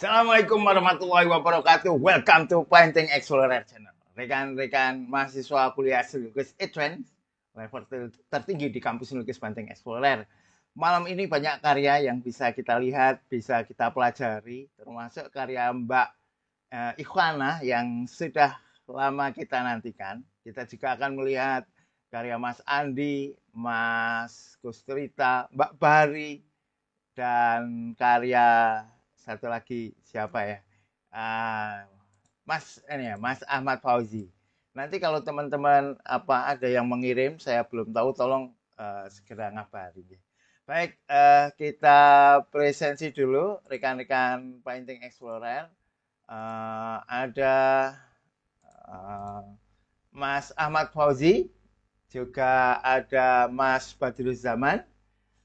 Assalamualaikum warahmatullahi wabarakatuh. Welcome to Painting Explorer Channel. Rekan-rekan mahasiswa kuliah lukis Advance level tertinggi di kampus lukis Painting Explorer. Malam ini banyak karya yang bisa kita lihat, bisa kita pelajari, termasuk karya Mbak Ikhwana yang sudah lama kita nantikan. Kita juga akan melihat karya Mas Andi, Mas Kustrita, Mbak Bari, dan karya satu lagi siapa ya? Mas Ahmad Fauzi. Nanti kalau teman-teman ada yang mengirim, saya belum tahu, tolong segera ngabari. Baik, kita presensi dulu rekan-rekan Painting Explorer. Ada Mas Ahmad Fauzi, juga ada Mas Badruzzaman,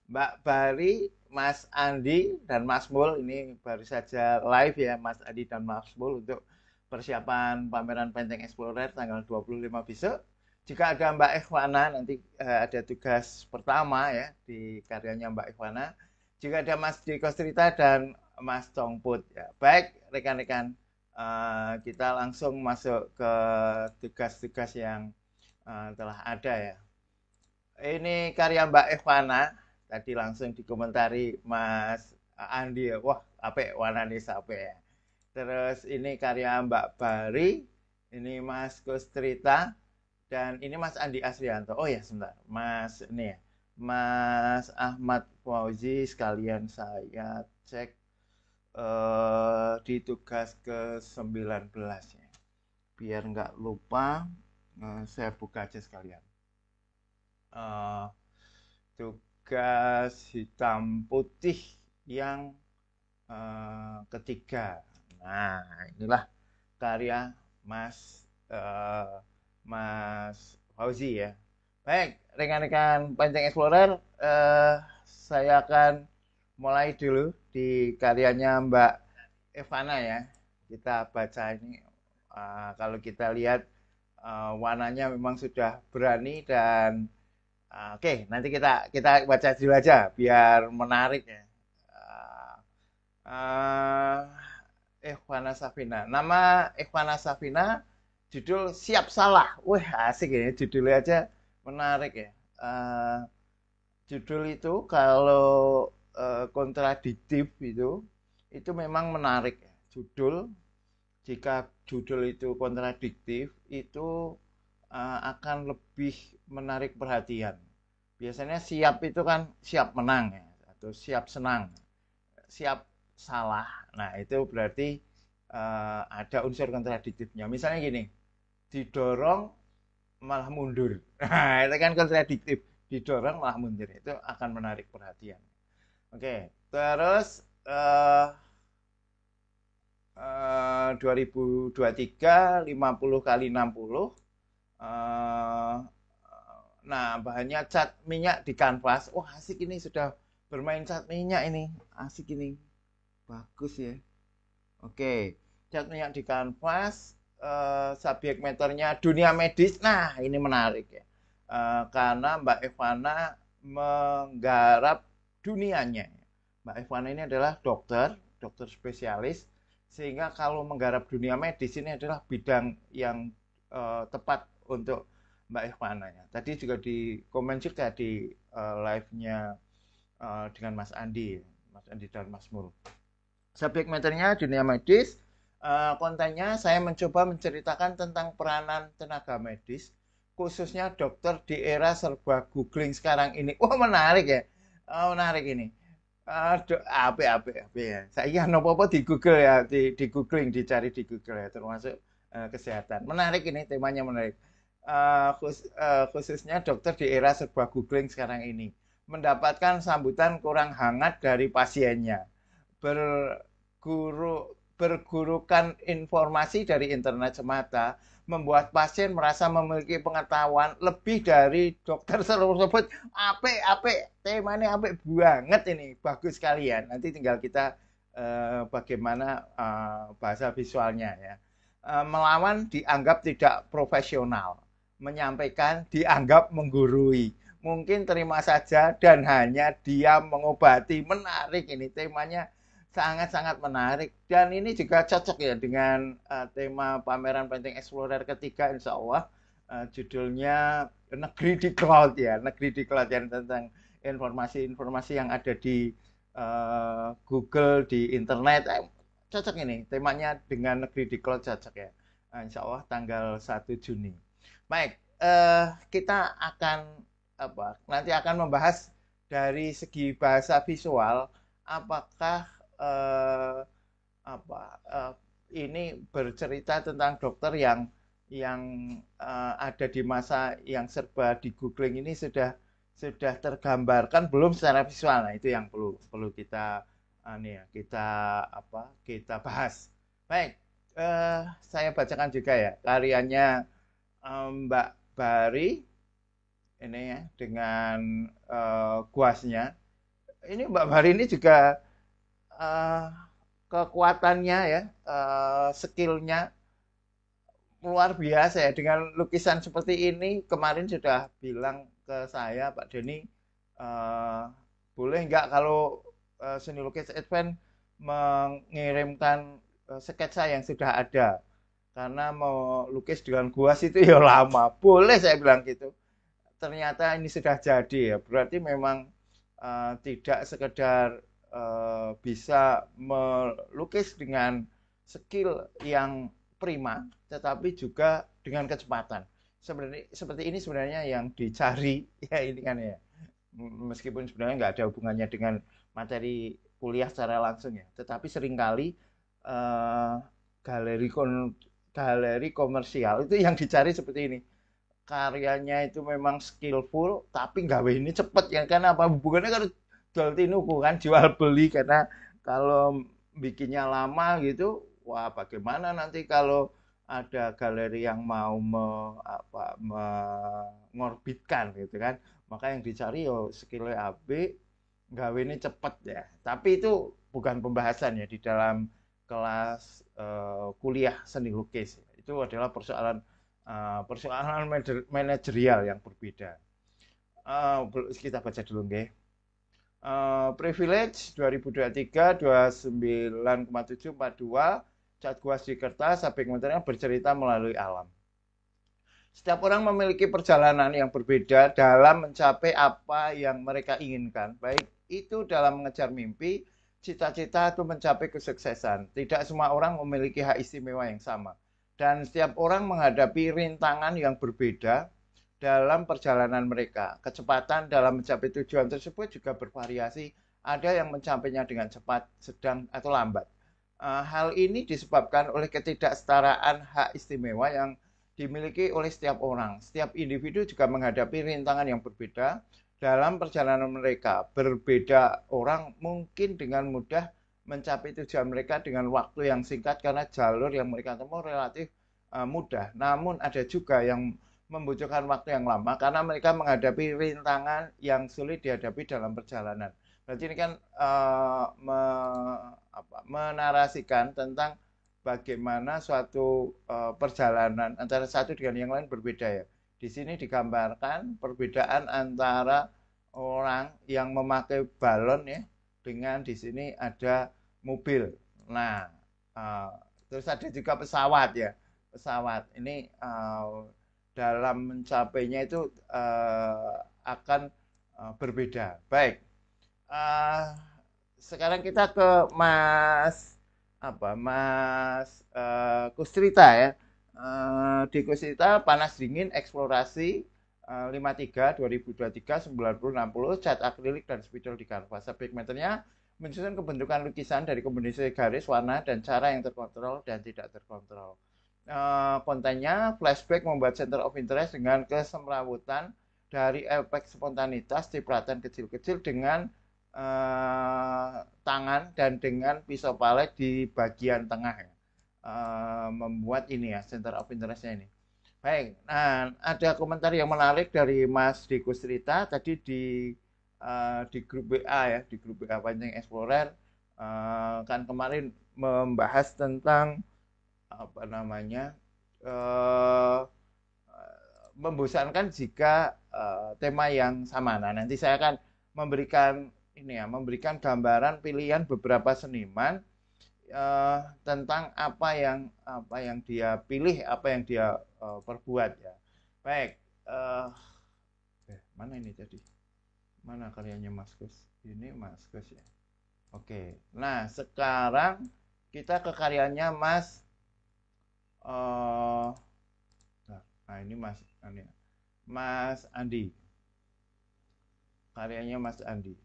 Mbak Bari, Mas Andi, dan Mas Mul. Ini baru saja live ya, Mas Andi dan Mas Mul untuk persiapan pameran Painting Explorer tanggal 25 besok. Juga ada Mbak Ikhwana, nanti ada tugas pertama ya di karyanya Mbak Ikhwana. Juga ada Mas Diko Strita dan Mas Tongput. Ya. Baik, rekan-rekan, kita langsung masuk ke tugas-tugas yang telah ada ya. Ini karya Mbak Ikhwana. Tadi langsung dikomentari Mas Andi, wah apa warnanya siapa ya. Terus ini karya Mbak Bari, ini Mas Kustrita, dan ini Mas Andi Asrianto. Oh ya sebentar, Mas ini ya, Mas Ahmad Fauzi, sekalian saya cek di tugas ke-19 ya. Biar nggak lupa, saya buka aja sekalian. Tugas hitam putih yang ketiga. Nah, inilah karya Mas Fauzi ya. Baik, rekan-rekan Painting Explorer, saya akan mulai dulu di karyanya Mbak Evana ya. Kita baca ini. Kalau kita lihat warnanya memang sudah berani dan oke, nanti kita baca dulu aja biar menarik ya. Ikhwana Safina. Nama Ikhwana Safina, judul Siap Salah. Wah, asik ya, judulnya aja menarik ya. Judul itu kalau kontradiktif itu memang menarik ya. Jika judul itu kontradiktif, itu akan lebih menarik perhatian. Biasanya siap itu kan siap menang ya, atau siap senang, siap salah. Nah itu berarti ada unsur kontradiktifnya. Misalnya gini, didorong malah mundur. Nah itu kan kontradiktif, didorong malah mundur. Itu akan menarik perhatian. Oke, terus 2023 50 kali 60. Nah, bahannya cat minyak di kanvas. Wah, asik ini, sudah bermain cat minyak ini. Asik ini. Bagus ya. Oke, cat minyak di kanvas. Subjek meternya dunia medis. Nah, ini menarik ya. Karena Mbak Evana menggarap dunianya. Mbak Evana ini adalah dokter spesialis. Sehingga kalau menggarap dunia medis ini adalah bidang yang tepat untuk Mbak Ikhwana ya. Tadi juga di komen juga di live-nya dengan Mas Andi dan Mas Mul. Subjek materinya dunia medis. Kontennya saya mencoba menceritakan tentang peranan tenaga medis, khususnya dokter di era serba googling sekarang ini. Wah menarik ya, menarik ini. Apa ya. Saya apa di Google ya, di googling, dicari di Google ya, termasuk kesehatan. Menarik ini, temanya menarik. Khususnya dokter di era serba googling sekarang ini mendapatkan sambutan kurang hangat dari pasiennya. Bergurukan informasi dari internet semata membuat pasien merasa memiliki pengetahuan lebih dari dokter tersebut. Apik, temanya apik banget ini, bagus sekalian. Nanti tinggal kita bagaimana bahasa visualnya ya. Melawan dianggap tidak profesional, menyampaikan dianggap menggurui, mungkin terima saja dan hanya diam mengobati. Menarik ini temanya, sangat-sangat menarik dan ini juga cocok ya dengan tema pameran Painting Explorer ketiga insya Allah. Judulnya Negeri di Cloud ya, Negeri di Cloud yang tentang informasi-informasi yang ada di Google, di internet. Cocok ini, temanya dengan Negeri di Cloud cocok ya. Insya Allah tanggal 1 Juni. Baik, kita akan nanti akan membahas dari segi bahasa visual, apakah eh, ini bercerita tentang dokter yang ada di masa yang serba di googling ini sudah tergambarkan belum secara visual. Nah, itu yang perlu kita kita bahas. Baik, saya bacakan juga ya karyanya Mbak Bari ini ya dengan guasnya. Ini Mbak Bari ini juga kekuatannya ya, skillnya luar biasa ya dengan lukisan seperti ini. Kemarin sudah bilang ke saya Pak Denny, boleh nggak kalau Seni Lukis Advent mengirimkan sketsa yang sudah ada, karena mau lukis dengan guas itu ya lama. Boleh saya bilang gitu. Ternyata ini sudah jadi ya. Berarti memang tidak sekedar bisa melukis dengan skill yang prima, tetapi juga dengan kecepatan. Seperti ini sebenarnya yang dicari ya ini kan ya. Meskipun sebenarnya nggak ada hubungannya dengan materi kuliah secara langsung ya, tetapi seringkali galeri galeri komersial itu yang dicari seperti ini. Karyanya itu memang skillful, tapi gawe ini cepet ya kan apa hubungannya kan jual tinuku kan jual beli, karena kalau bikinnya lama gitu, wah bagaimana nanti kalau ada galeri yang mau mengorbitkan gitu kan. Maka yang dicari yo skillnya AB, gawe ini cepet ya. Tapi itu bukan pembahasan ya di dalam kelas kuliah seni lukis. Itu adalah persoalan manajerial yang berbeda. Kita baca dulu nggih. Privilege 2023 29,742 cat guas di kertas, sampai komentarnya bercerita melalui alam. Setiap orang memiliki perjalanan yang berbeda dalam mencapai apa yang mereka inginkan, baik itu dalam mengejar mimpi, cita-cita, atau mencapai kesuksesan. Tidak semua orang memiliki hak istimewa yang sama, dan setiap orang menghadapi rintangan yang berbeda dalam perjalanan mereka. Kecepatan dalam mencapai tujuan tersebut juga bervariasi. Ada yang mencapainya dengan cepat, sedang, atau lambat. Hal ini disebabkan oleh ketidaksetaraan hak istimewa yang dimiliki oleh setiap orang. Setiap individu juga menghadapi rintangan yang berbeda dalam perjalanan mereka. Berbeda orang mungkin dengan mudah mencapai tujuan mereka dengan waktu yang singkat karena jalur yang mereka tempuh relatif mudah. Namun ada juga yang membutuhkan waktu yang lama karena mereka menghadapi rintangan yang sulit dihadapi dalam perjalanan. Berarti ini kan menarasikan tentang bagaimana suatu perjalanan antara satu dengan yang lain berbeda ya. Di sini digambarkan perbedaan antara orang yang memakai balon ya dengan di sini ada mobil. Nah, terus ada juga pesawat ya. Pesawat ini dalam mencapainya itu akan berbeda. Baik, sekarang kita ke Mas Kustrita ya. Di Kustrita panas dingin eksplorasi 53 2023 9060 cat akrilik dan spidol di kanvas. Subjek materinya menyusun kebentukan lukisan dari kombinasi garis, warna, dan cara yang terkontrol dan tidak terkontrol. Kontennya flashback membuat center of interest dengan kesemrawutan dari efek spontanitas cipratan kecil-kecil dengan tangan dan dengan pisau palet di bagian tengah ya. Membuat ini ya center of interestnya ini. Baik, nah ada komentar yang menarik dari Mas Dikustrita tadi di grup WA ya, di grup WA Painting Explorer kan kemarin membahas tentang membosankan jika tema yang sama. Nah, nanti saya akan memberikan ini ya, memberikan gambaran pilihan beberapa seniman tentang apa yang dia pilih, apa yang dia perbuat ya. Baik, mana ini tadi? Mana karyanya Mas Gus? Ini Mas Gus ya. Oke. Nah, sekarang kita ke karyanya Mas nah ini Mas Andi. Karyanya Mas Andi.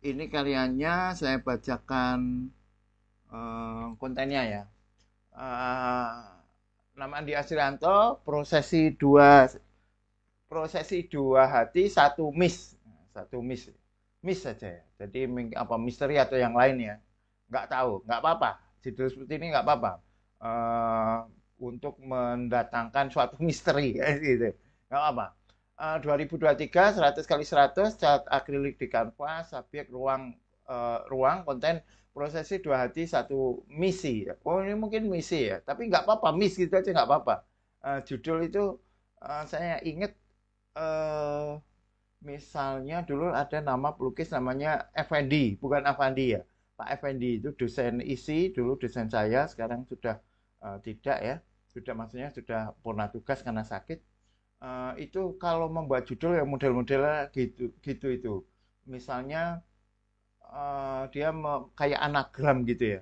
Ini karyanya saya bacakan kontennya ya. Nama Andi Asrianto, prosesi dua hati, satu miss saja ya. Jadi apa misteri atau yang lain ya, nggak tahu, nggak apa-apa. Judul seperti ini nggak apa-apa. Untuk mendatangkan suatu misteri gitu, nggak apa. 2023 100 kali 100 cat akrilik di kanvas, subjek ruang konten prosesi dua hati satu misi. Oh ini mungkin misi ya, tapi nggak apa-apa, miss gitu aja nggak apa-apa. Judul itu saya ingat misalnya dulu ada nama pelukis namanya Effendi, bukan Avandi ya. Pak Effendi itu dosen isi dulu, dosen saya, sekarang sudah tidak ya, sudah maksudnya sudah purna tugas karena sakit. Itu kalau membuat judul yang model-modelnya gitu itu. Misalnya dia kayak anagram gitu ya.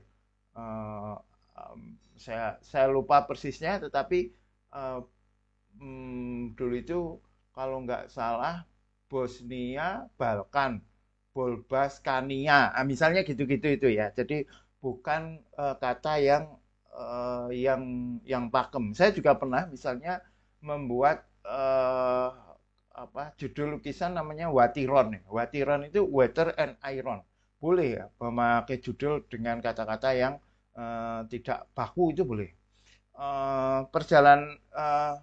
Saya lupa persisnya, tetapi dulu itu kalau nggak salah Bosnia, Balkan, Bolbaskania, misalnya gitu-gitu itu ya. Jadi bukan kata yang pakem. Saya juga pernah misalnya membuat judul lukisan namanya Watiron. Watiron itu water and iron. Boleh ya memakai judul dengan kata-kata yang tidak baku, itu boleh.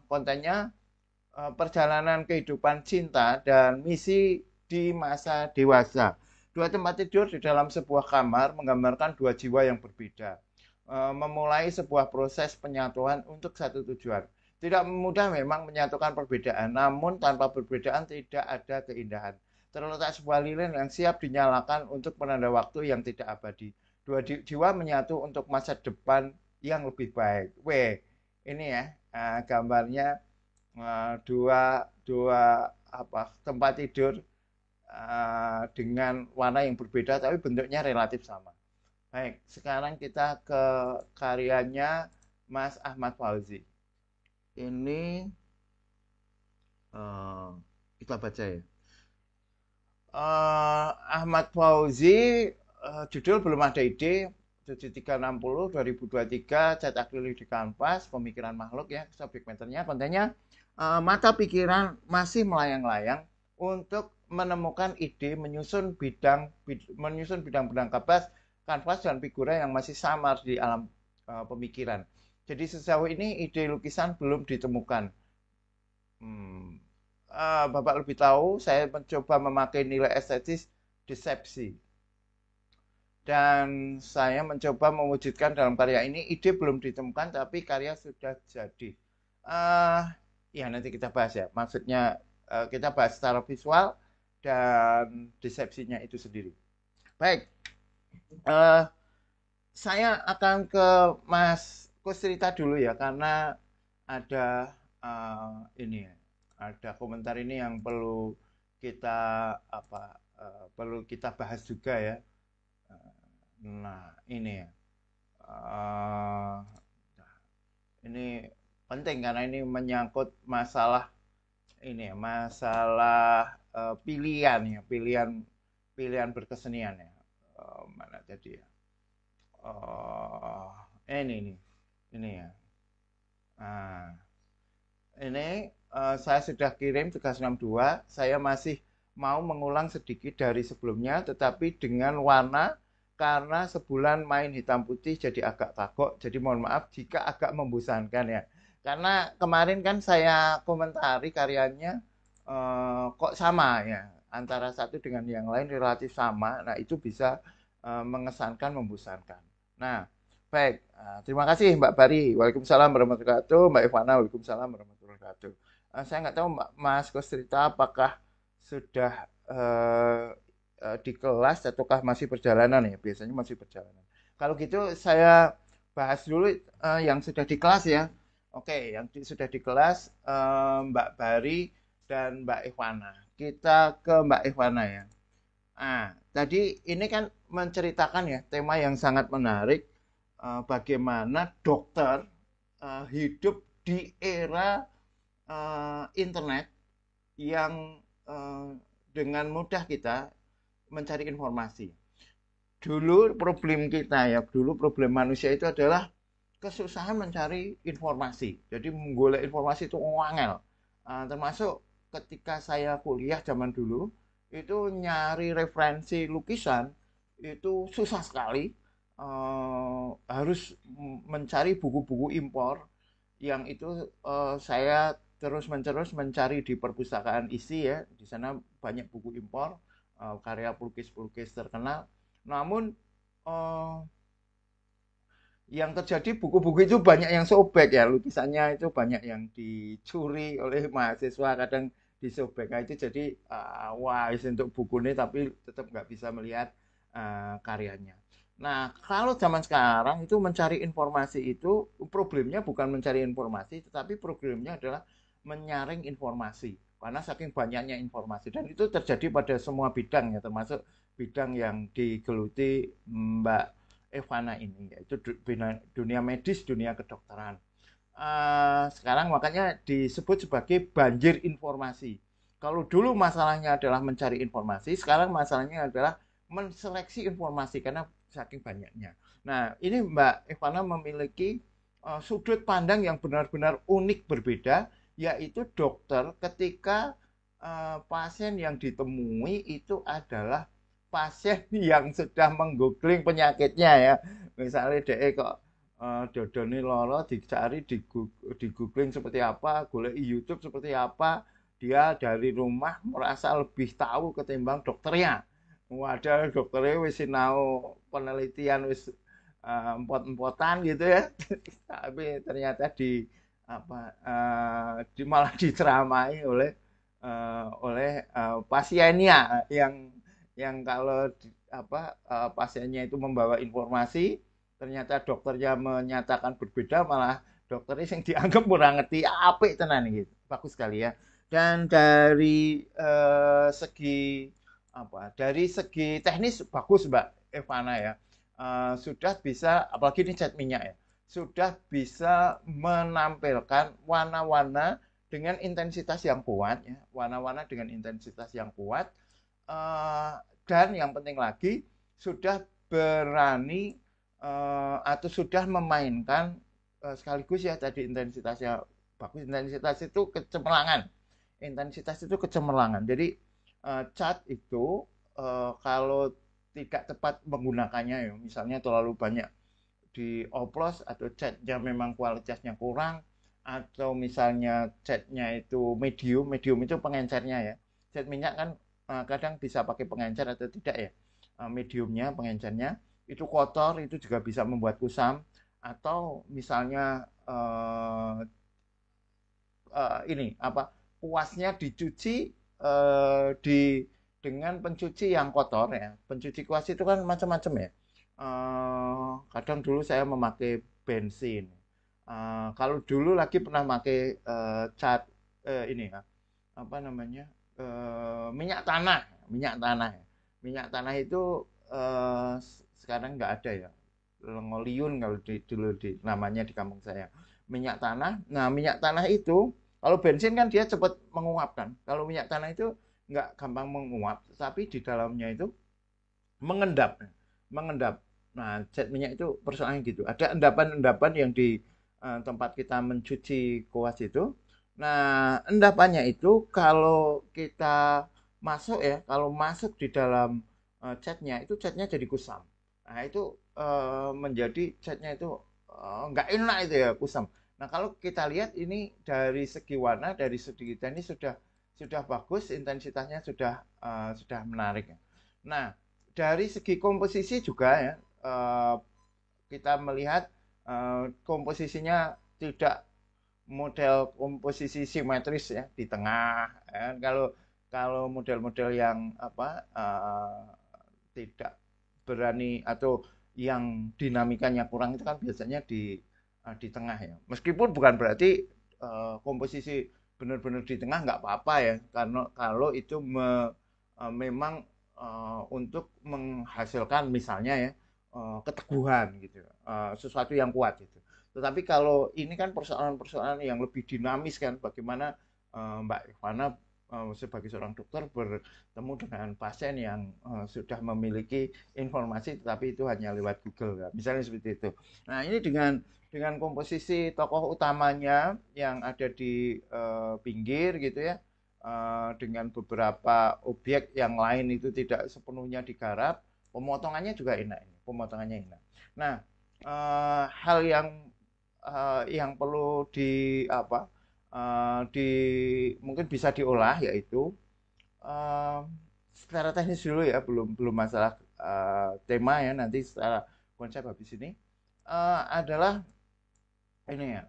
Kontennya perjalanan kehidupan cinta dan misi di masa dewasa. Dua tempat tidur di dalam sebuah kamar menggambarkan dua jiwa yang berbeda. Memulai sebuah proses penyatuan untuk satu tujuan. Tidak mudah memang menyatukan perbedaan, namun tanpa perbedaan tidak ada keindahan. Terletak sebuah lilin yang siap dinyalakan untuk penanda waktu yang tidak abadi. Dua jiwa menyatu untuk masa depan yang lebih baik. Ini ya gambarnya dua tempat tidur dengan warna yang berbeda tapi bentuknya relatif sama. Baik, sekarang kita ke karyanya Mas Ahmad Fauzi. Ini kita baca ya. Ahmad Fauzi, judul belum ada ide, 7360 2023, cat akrilik di kanvas, pemikiran makhluk ya, subjek meternya, kontennya mata pikiran masih melayang-layang untuk menemukan ide menyusun bidang-bidang kanvas dan figura yang masih samar di alam pemikiran. Jadi sejauh ini ide lukisan belum ditemukan. Bapak lebih tahu, saya mencoba memakai nilai estetis desepsi. Dan saya mencoba mewujudkan dalam karya ini, ide belum ditemukan tapi karya sudah jadi. Ya nanti kita bahas ya, maksudnya kita bahas secara visual dan desepsinya itu sendiri. Baik, saya akan ke Mas Kus cerita dulu ya, karena ada ada komentar ini yang perlu kita bahas juga ya. Nah ini ya, ini penting karena ini menyangkut masalah pilihan ya, pilihan berkesenian ya. Mana tadi ya? Ini ya. Ini saya sudah kirim tugas 62. Saya masih mau mengulang sedikit dari sebelumnya, tetapi dengan warna karena sebulan main hitam putih jadi agak kagok. Jadi mohon maaf jika agak membosankan ya. Karena kemarin kan saya komentari karyanya kok sama ya, antara satu dengan yang lain relatif sama. Nah itu bisa mengesankan, membosankan. Nah baik, terima kasih Mbak Bari. Waalaikumsalam warahmatullahi wabarakatuh. Mbak Ivana, waalaikumsalam warahmatullahi wabarakatuh. Saya nggak tahu Mas Kostrita apakah sudah di kelas ataukah masih perjalanan ya? Biasanya masih perjalanan. Kalau gitu saya bahas dulu yang sudah di kelas ya. Oke, yang sudah di kelas Mbak Bari dan Mbak Ivana. Kita ke Mbak Ivana ya. Tadi ini kan menceritakan ya tema yang sangat menarik, bagaimana dokter hidup di era internet yang dengan mudah kita mencari informasi. Dulu problem kita ya, dulu problem manusia itu adalah kesusahan mencari informasi. Jadi menggolek informasi itu angel. Termasuk ketika saya kuliah zaman dulu, itu nyari referensi lukisan itu susah sekali. Harus mencari buku-buku impor yang itu saya terus menerus mencari di perpustakaan isi ya. Di sana banyak buku impor karya pelukis-pelukis terkenal. Namun yang terjadi buku-buku itu banyak yang sobek ya, lukisannya itu banyak yang dicuri oleh mahasiswa, kadang disobek. Nah, itu jadi wah untuk buku ini tapi tetap nggak bisa melihat karyanya. Nah, kalau zaman sekarang itu mencari informasi itu problemnya bukan mencari informasi, tetapi problemnya adalah menyaring informasi. Karena saking banyaknya informasi dan itu terjadi pada semua bidang ya, termasuk bidang yang digeluti Mbak Evana ini, yaitu dunia medis, dunia kedokteran. Sekarang makanya disebut sebagai banjir informasi. Kalau dulu masalahnya adalah mencari informasi, sekarang masalahnya adalah menseleksi informasi karena saking banyaknya. Nah, ini Mbak Evana memiliki sudut pandang yang benar-benar unik berbeda, yaitu dokter ketika pasien yang ditemui itu adalah pasien yang sudah menggoogling penyakitnya ya. Misalnya DE kok dodone loro dicari di googling seperti apa, golek YouTube seperti apa, dia dari rumah merasa lebih tahu ketimbang dokternya. Wadah dokternya wis sinau penelitian wis empot-empotan gitu ya. Tapi ternyata malah diceramai oleh pasiennya yang kalau pasiennya itu membawa informasi, ternyata dokternya menyatakan berbeda, malah dokternya yang dianggap kurang ngerti apik tenan gitu. Bagus sekali ya. Dan dari segi teknis bagus Mbak Evana ya. Sudah bisa, apalagi ini cat minyak ya, sudah bisa menampilkan warna-warna dengan intensitas yang kuat ya, warna-warna dengan intensitas yang kuat, dan yang penting lagi sudah berani atau sudah memainkan sekaligus ya tadi intensitasnya bagus, intensitas itu kecemerlangan. Jadi cat itu kalau tidak tepat menggunakannya ya, misalnya terlalu banyak dioplos atau catnya memang kualitasnya kurang, atau misalnya catnya itu medium itu pengencernya ya. Cat minyak kan kadang bisa pakai pengencer atau tidak ya. Mediumnya pengencernya itu kotor, itu juga bisa membuat kusam, atau misalnya ini apa kuasnya dicuci dengan pencuci yang kotor ya. Pencuci kuas itu kan macam-macam ya. Kadang dulu saya memakai bensin. Kalau dulu lagi pernah pakai cat ini ya, apa namanya, minyak tanah ya. Minyak tanah itu sekarang nggak ada ya, lengoliun kalau dulu namanya di kampung saya, minyak tanah. Nah, minyak tanah itu kalau bensin kan dia cepat menguap kan, kalau minyak tanah itu nggak gampang menguap, tapi di dalamnya itu mengendap, mengendap. Nah, cat minyak itu persoalannya gitu. Ada endapan-endapan yang di tempat kita mencuci kuas itu. Nah, endapannya itu kalau kita masuk ya, kalau masuk di dalam catnya itu catnya jadi kusam. Nah, itu menjadi catnya itu nggak enak itu ya kusam. Nah, kalau kita lihat ini dari segi warna, dari segi kita ini sudah bagus, intensitasnya sudah menarik. Nah, dari segi komposisi juga ya, kita melihat komposisinya tidak model komposisi simetris ya di tengah. Kalau kalau model-model yang apa tidak berani atau yang dinamikanya kurang itu kan biasanya di tengah ya. Meskipun bukan berarti komposisi benar-benar di tengah nggak apa-apa ya, karena kalau itu memang untuk menghasilkan misalnya ya keteguhan gitu, sesuatu yang kuat gitu. Tetapi kalau ini kan persoalan-persoalan yang lebih dinamis kan, bagaimana Mbak Ivana sebagai seorang dokter bertemu dengan pasien yang sudah memiliki informasi tetapi itu hanya lewat Google ya. Misalnya seperti itu. Nah, ini dengan komposisi tokoh utamanya yang ada di pinggir gitu ya, dengan beberapa objek yang lain itu tidak sepenuhnya digarap, pemotongannya juga enak ini, pemotongannya enak. Nah, hal yang perlu di apa di mungkin bisa diolah yaitu uh, secara teknis dulu ya, belum belum masalah tema ya, nanti secara konsep habis ini adalah ini ya,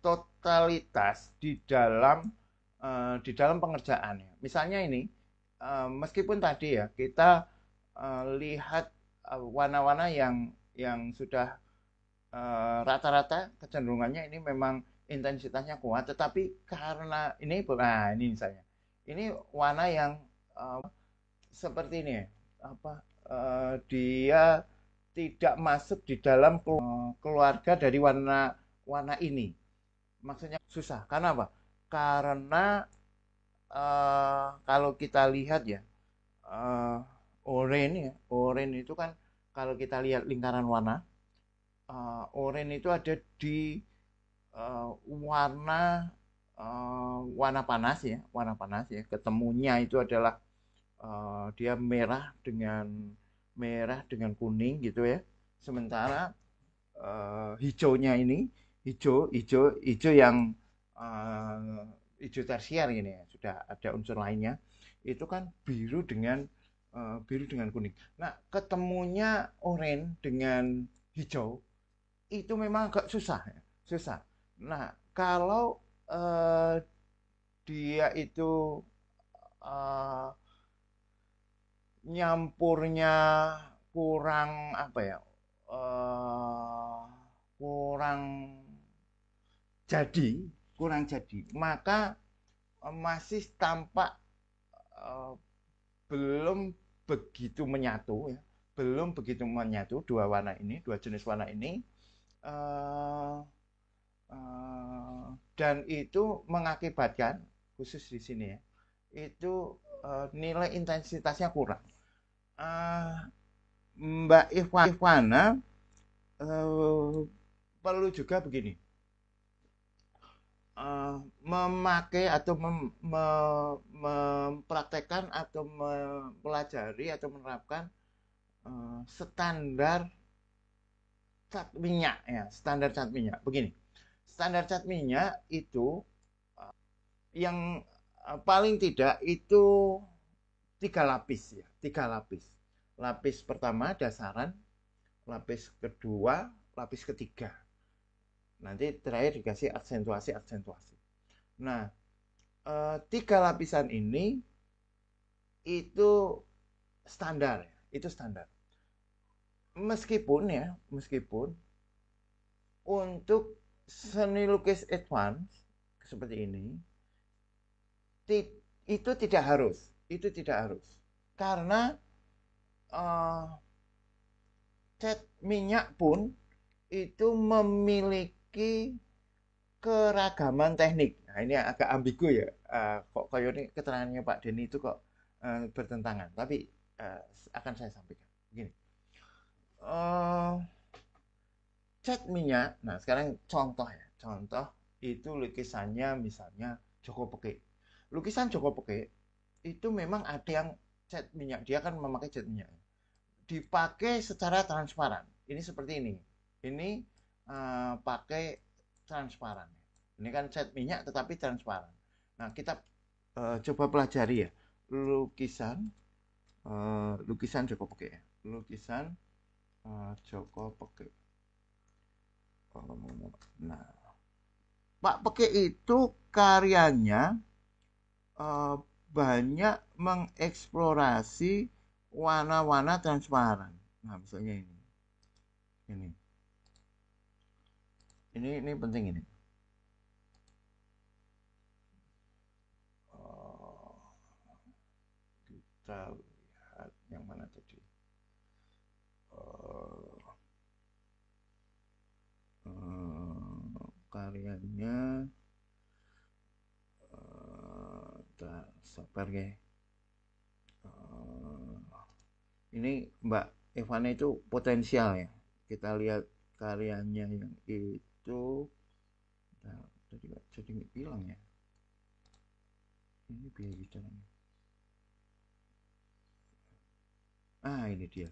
totalitas di dalam pengerjaannya. Misalnya ini, meskipun tadi ya kita lihat warna-warna yang sudah rata-rata kecenderungannya ini memang intensitasnya kuat, tetapi karena ini, nah ini misalnya, ini warna yang uh, seperti ini ya, apa dia tidak masuk di dalam keluarga dari warna warna ini. Maksudnya susah. Karena apa? Karena kalau kita lihat ya, uh, oranye ya, oranye itu kan kalau kita lihat lingkaran warna, oranye itu ada di warna warna panas ya, warna panas ya. Ketemunya itu adalah dia merah dengan kuning gitu ya. Sementara hijaunya ini hijau yang uh, hijau tersier ini ya, sudah ada unsur lainnya. Itu kan biru dengan kuning. Nah, ketemunya oranye dengan hijau itu memang agak susah ya, susah. Nah, kalau dia itu uh, nyampurnya kurang apa ya, eh, kurang jadi maka masih tampak eh, belum begitu menyatu ya, belum begitu menyatu dua warna ini, dua jenis warna ini, eh, dan itu mengakibatkan khusus di sini ya, itu nilai intensitasnya kurang. Eh, Mbak Ivana perlu juga begini, memakai atau mempraktekkan atau mempelajari atau menerapkan standar cat minyak ya, standar cat minyak. Begini, standar cat minyak itu yang paling tidak itu tiga lapis ya, tiga lapis. Lapis pertama dasaran, lapis kedua, lapis ketiga. Nanti terakhir dikasih aksentuasi. Nah, tiga lapisan ini itu standar, itu standar. Meskipun untuk seni lukis advance seperti ini, itu tidak harus, karena uh, cat minyak pun itu memiliki keragaman teknik. Nah, ini agak ambigu ya. Kok kayak ini keterangannya Pak Denny itu kok bertentangan. Tapi akan saya sampaikan. Begini. Uh, Cat minyak. Nah, sekarang contoh ya. Contoh itu lukisannya misalnya Joko Peke. Lukisan Joko Peke itu memang ada yang cat minyak. Dia kan memakai cat minyak. Dipakai secara transparan. Ini seperti ini. Ini pakai transparan. Ini kan cat minyak tetapi transparan. Nah, kita coba pelajari ya. Lukisan Joko Peke ya. Lukisan Joko Peke. Nah, Pak Peke itu karyanya eh, banyak mengeksplorasi warna-warna transparan. Nah, misalnya ini, ini penting ini. Oh, kita lihat yang mana tadi? Oh, karyanya sabar ya. Ini Mbak Evana itu potensial ya. Kita lihat karyanya yang itu. Nah, jadi nggak bilang ya. Ini biaya bicaranya. Ini dia.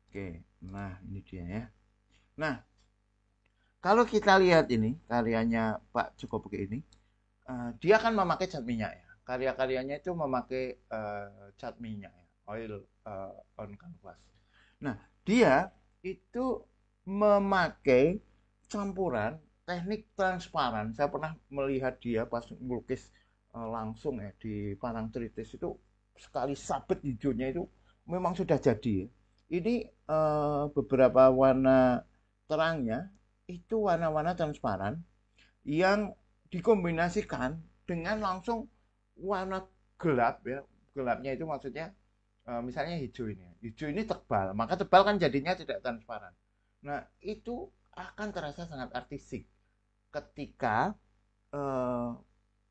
Oke, nah ini dia ya. Nah, kalau kita lihat ini karyanya Pak Joko Beke ini, dia kan memakai cat minyak ya. Karya-karyanya itu memakai cat minyak ya, oil on canvas. Nah, dia itu memakai campuran teknik transparan. Saya pernah melihat dia pas melukis langsung ya di Parangtritis itu sekali sabet hijaunya itu memang sudah jadi. Ini beberapa warna terangnya itu warna-warna transparan yang dikombinasikan dengan langsung warna gelap ya. Gelapnya itu maksudnya misalnya hijau ini. Hijau ini tebal, maka tebal kan jadinya tidak transparan. Nah, itu akan terasa sangat artistik ketika eh,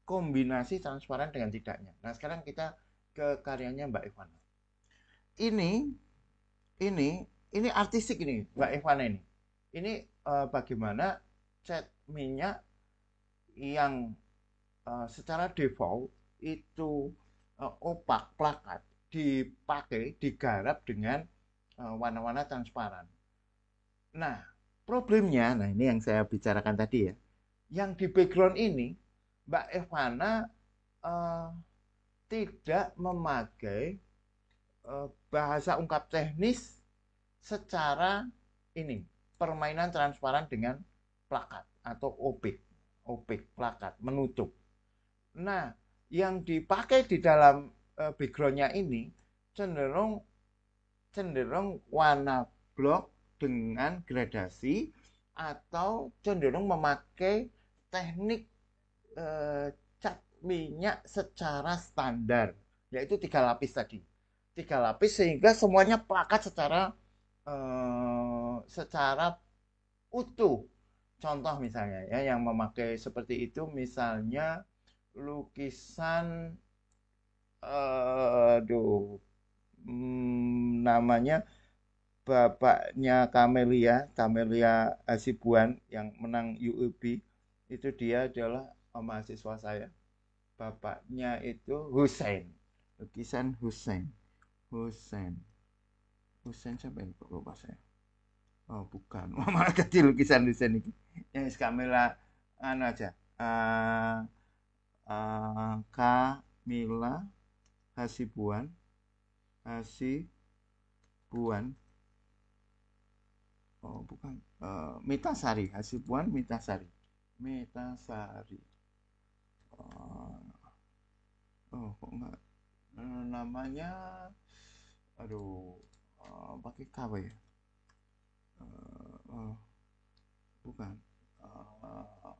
kombinasi transparan dengan tidaknya. Nah, sekarang kita ke karyanya Mbak Ivana. Ini ini ini artistik ini Mbak Ivana ini. Ini bagaimana cat minyak yang secara default itu opak plakat dipakai digarap dengan warna-warna transparan. Nah, problemnya, nah ini yang saya bicarakan tadi ya, yang di background ini Mbak Evana uh, tidak memakai bahasa ungkap teknis secara ini permainan transparan dengan plakat atau opik, opik plakat menutup. Nah, yang dipakai di dalam backgroundnya ini cenderung cenderung warna blok dengan gradasi atau cenderung memakai teknik cat minyak secara standar, yaitu 3 lapis tadi. 3 lapis sehingga semuanya plakat secara utuh. Contoh misalnya ya yang memakai seperti itu misalnya lukisan aduh namanya bapaknya Camelia, Camelia Hasibuan yang menang UUB itu dia adalah mahasiswa saya. Bapaknya itu Hussein. Lukisan Hussein. Hussein. Hussein siapa yang lupa saya? Oh, bukan. Malah kecil lukisan Hussein ini. Yang Camilla anu aja. Camilla Hasibuan. Hasibuan. Oh, bukan. Mitasari, Hasibuan Mitasari. Mitasari. Oh, kok enggak namanya aduh pakai K ya? Oh, bukan.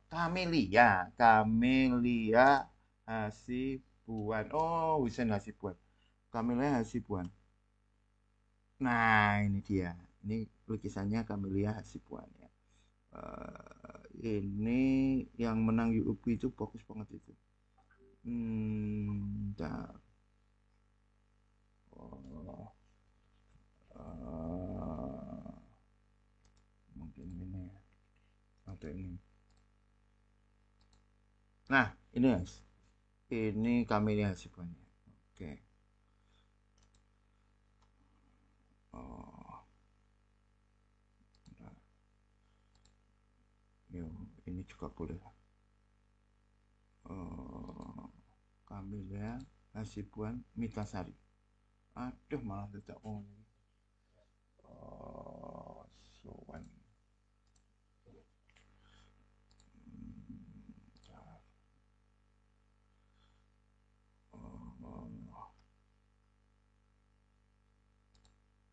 Kamelia, Kamelia Hasibuan. Oh, Husain Hasibuan. Kamelia Hasibuan. Nah, ini dia. Ini lukisannya Kamelia Hasibuan ya. Ini yang menang UUP itu fokus banget itu. Bentar. Oh, mungkin ini ya. Atau ini. Nah, ini guys. Ini Kamelia Hasibuan. Oke. Oh, yo, ini juga boleh. Kamelia Hasibuan Mitasari. Aduh, malah tidak mau ini. Sowan.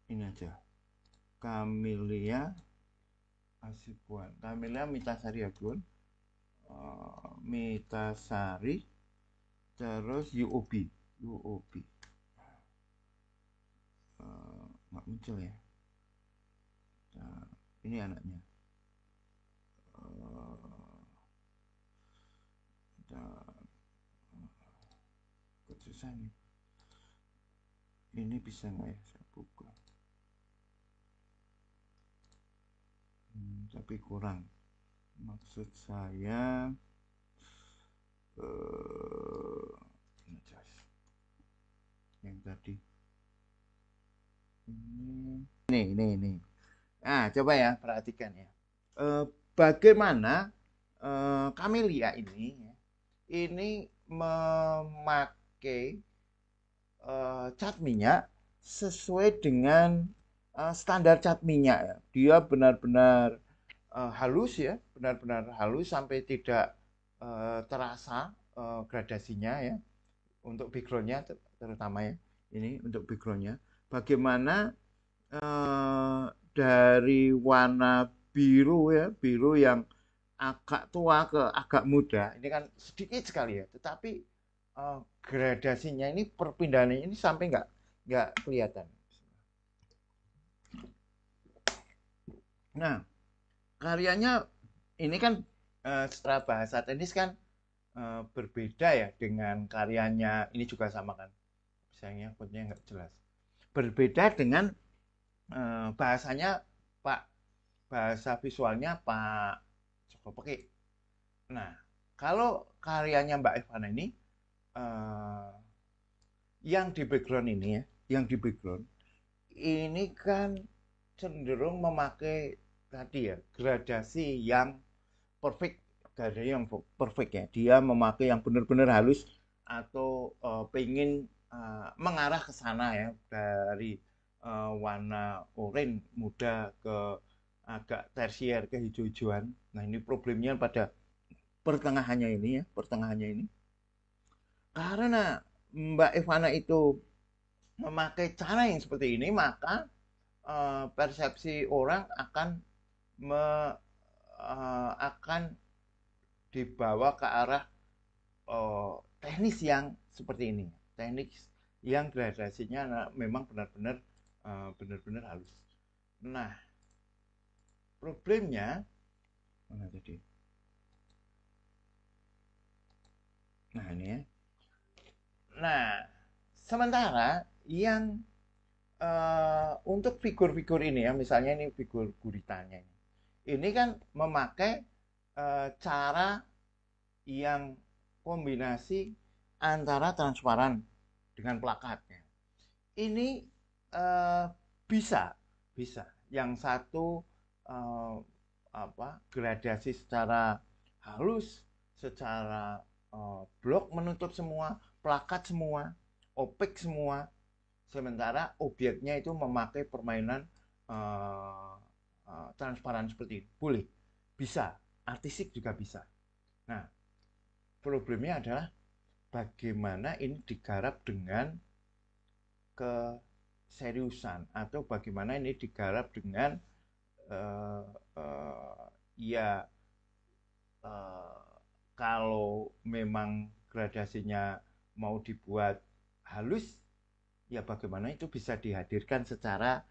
ini aja, Camellia Hasibuan, Camellia Mitasari Agun, Mitasari, terus UOB, nggak muncul ya. Nah, ini anaknya. Susah nih. Ini bisa nggak ya saya buka? Tapi kurang. Maksud saya ini jelas. Yang tadi. Ini. Nah, coba ya perhatikan ya. Bagaimana Camellia ini memakai cat minyak sesuai dengan standar cat minyak ya. Dia benar-benar halus ya, benar-benar halus sampai tidak terasa gradasinya ya. Untuk backgroundnya terutama ya, ini untuk backgroundnya. Bagaimana dari warna biru ya, biru yang agak tua ke agak muda, ini kan sedikit sekali ya, tetapi gradasinya ini, perpindahannya ini sampai nggak kelihatan. Nah, karyanya ini kan secara bahasa teknis kan berbeda ya dengan karyanya, ini juga sama kan, sayangnya fontnya nggak jelas. Berbeda dengan bahasanya Pak, bahasa visualnya Pak Joko Peki. Nah, kalau karyanya Mbak Ivana ini yang di background ini ya, yang di background ini kan cenderung memakai tadi ya gradasi yang perfect, gradasi yang perfect ya. Dia memakai yang benar-benar halus atau pengen mengarah ke sana ya, dari warna oranye muda ke agak tersier ke hijau-hijauan. Nah, ini problemnya pada pertengahannya ini ya, pertengahannya ini. Karena Mbak Ivana itu memakai cara yang seperti ini, maka persepsi orang akan dibawa ke arah teknis yang seperti ini, teknik yang gradasinya memang benar-benar halus. Nah, problemnya mana tadi? Nah, ini ya. Nah, sementara yang untuk figur-figur ini ya, misalnya ini figur guritanya ini kan memakai cara yang kombinasi antara transparan dengan plakatnya. Ini bisa. Yang satu gradasi secara halus, secara blok menutup semua, plakat semua, opek semua. Sementara objeknya itu memakai permainan transparan seperti ini. Boleh, bisa, artistik juga bisa. Nah, problemnya adalah bagaimana ini digarap dengan keseriusan, atau bagaimana ini digarap dengan kalau memang gradasinya mau dibuat halus, ya bagaimana itu bisa dihadirkan secara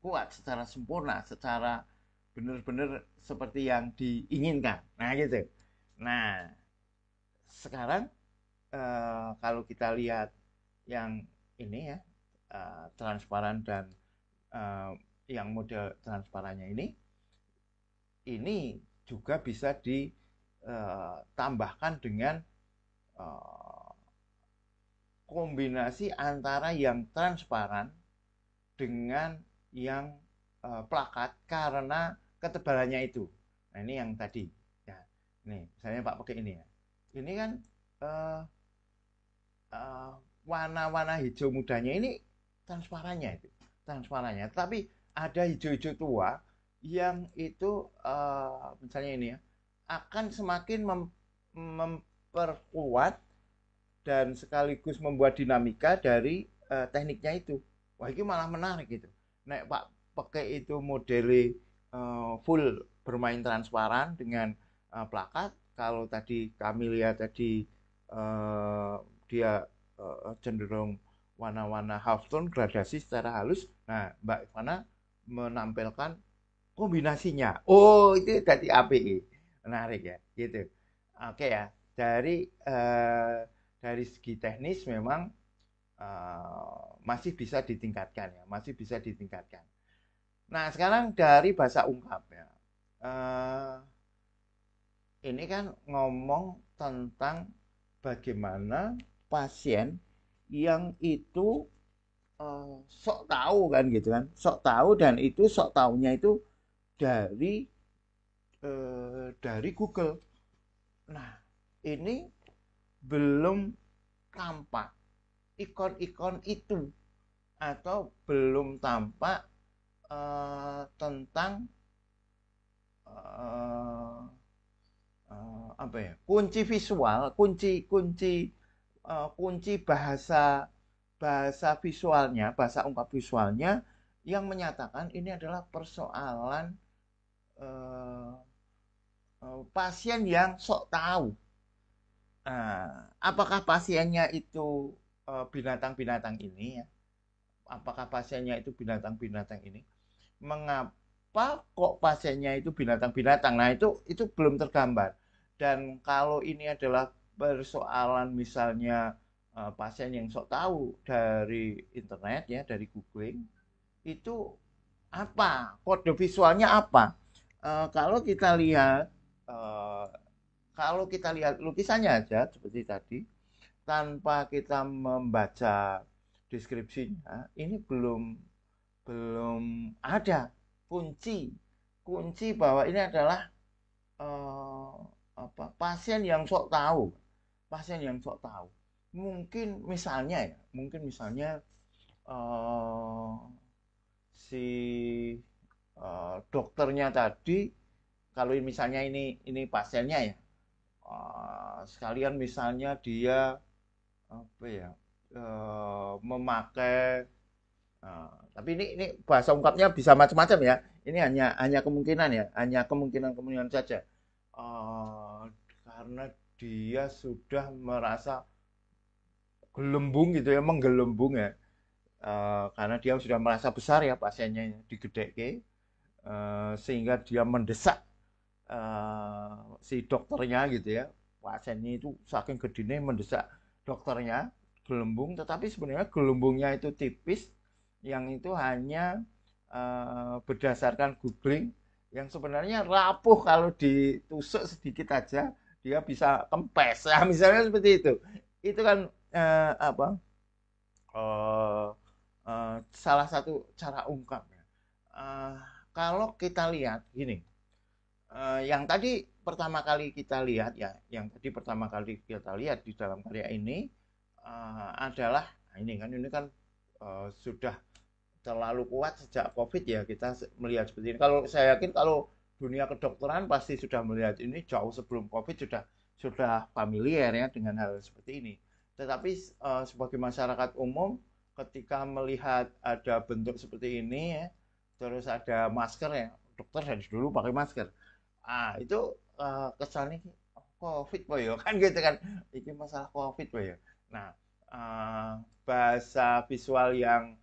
kuat, secara sempurna, secara benar-benar seperti yang diinginkan. Nah, gitu. Nah, sekarang kalau kita lihat yang ini ya, transparan dan yang model transparannya ini juga bisa ditambahkan dengan kombinasi antara yang transparan dengan yang plakat karena ketebalannya itu. Nah, ini yang tadi ya. Nih, misalnya Pak pakai ini ya. Ini kan warna-warna hijau mudanya ini transparannya itu. Transparannya. Tapi ada hijau-hijau tua yang itu misalnya ini ya, akan semakin memperkuat dan sekaligus membuat dinamika dari tekniknya itu. Wah, ini malah menarik gitu. Nek Pak pakai itu modele full bermain transparan dengan plakat. Kalau tadi kami lihat tadi dia cenderung warna-warna half tone gradasi secara halus. Nah, Mbak Ivana menampilkan kombinasinya. Oh, itu tadi API. Menarik ya, gitu. Oke ya. Dari segi teknis memang masih bisa ditingkatkan ya, masih bisa ditingkatkan. Nah, sekarang dari bahasa ungkap ya. Ini kan ngomong tentang bagaimana pasien yang itu sok tahu kan gitu kan, sok tahu dan itu sok tahunya itu dari Google. Nah, ini belum tampak ikon-ikon itu atau belum tampak tentang apa ya, kunci visual, kunci bahasa visualnya, bahasa ungkap visualnya yang menyatakan ini adalah persoalan pasien yang sok tahu. Apakah pasiennya itu binatang-binatang ini ya? Apakah pasiennya itu binatang-binatang ini? Mengapa kok pasiennya itu binatang-binatang? Nah, itu belum tergambar. Dan kalau ini adalah persoalan misalnya pasien yang sok tahu dari internet ya, dari googling, itu apa? Kode visualnya apa? Kalau kita lihat eh, kalau kita lihat lukisannya aja seperti tadi, tanpa kita membaca deskripsinya, ini belum ada kunci bahwa ini adalah eh, pasien yang sok tahu, mungkin misalnya eh, si dokternya tadi, kalau misalnya ini pasiennya ya, sekalian misalnya dia apa ya, memakai tapi ini bahasa ungkapnya bisa macam-macam ya. Ini hanya kemungkinan ya, hanya kemungkinan saja. Uh, karena dia sudah merasa gelembung gitu ya, menggelembung ya. Karena dia sudah merasa besar ya pasiennya digedeke, sehingga dia mendesak si dokternya gitu ya. Pasiennya itu saking gedenya mendesak dokternya, gelembung, tetapi sebenarnya gelembungnya itu tipis, yang itu hanya berdasarkan googling, yang sebenarnya rapuh kalau ditusuk sedikit aja dia bisa kempes. Nah, misalnya seperti itu kan apa uh, salah satu cara ungkapnya. uh, kalau kita lihat gini, yang tadi pertama kali kita lihat ya, yang tadi pertama kali kita lihat di dalam karya ini adalah ini kan sudah terlalu kuat sejak COVID ya, kita melihat seperti ini. Kalau saya yakin kalau dunia kedokteran pasti sudah melihat ini jauh sebelum COVID, sudah familiar ya dengan hal seperti ini. Tetapi sebagai masyarakat umum ketika melihat ada bentuk seperti ini ya, terus ada masker ya, dokter dari dulu pakai masker. Itu kesannya COVID boy kan gitu kan. Ini masalah COVID boy. Nah, bahasa visual yang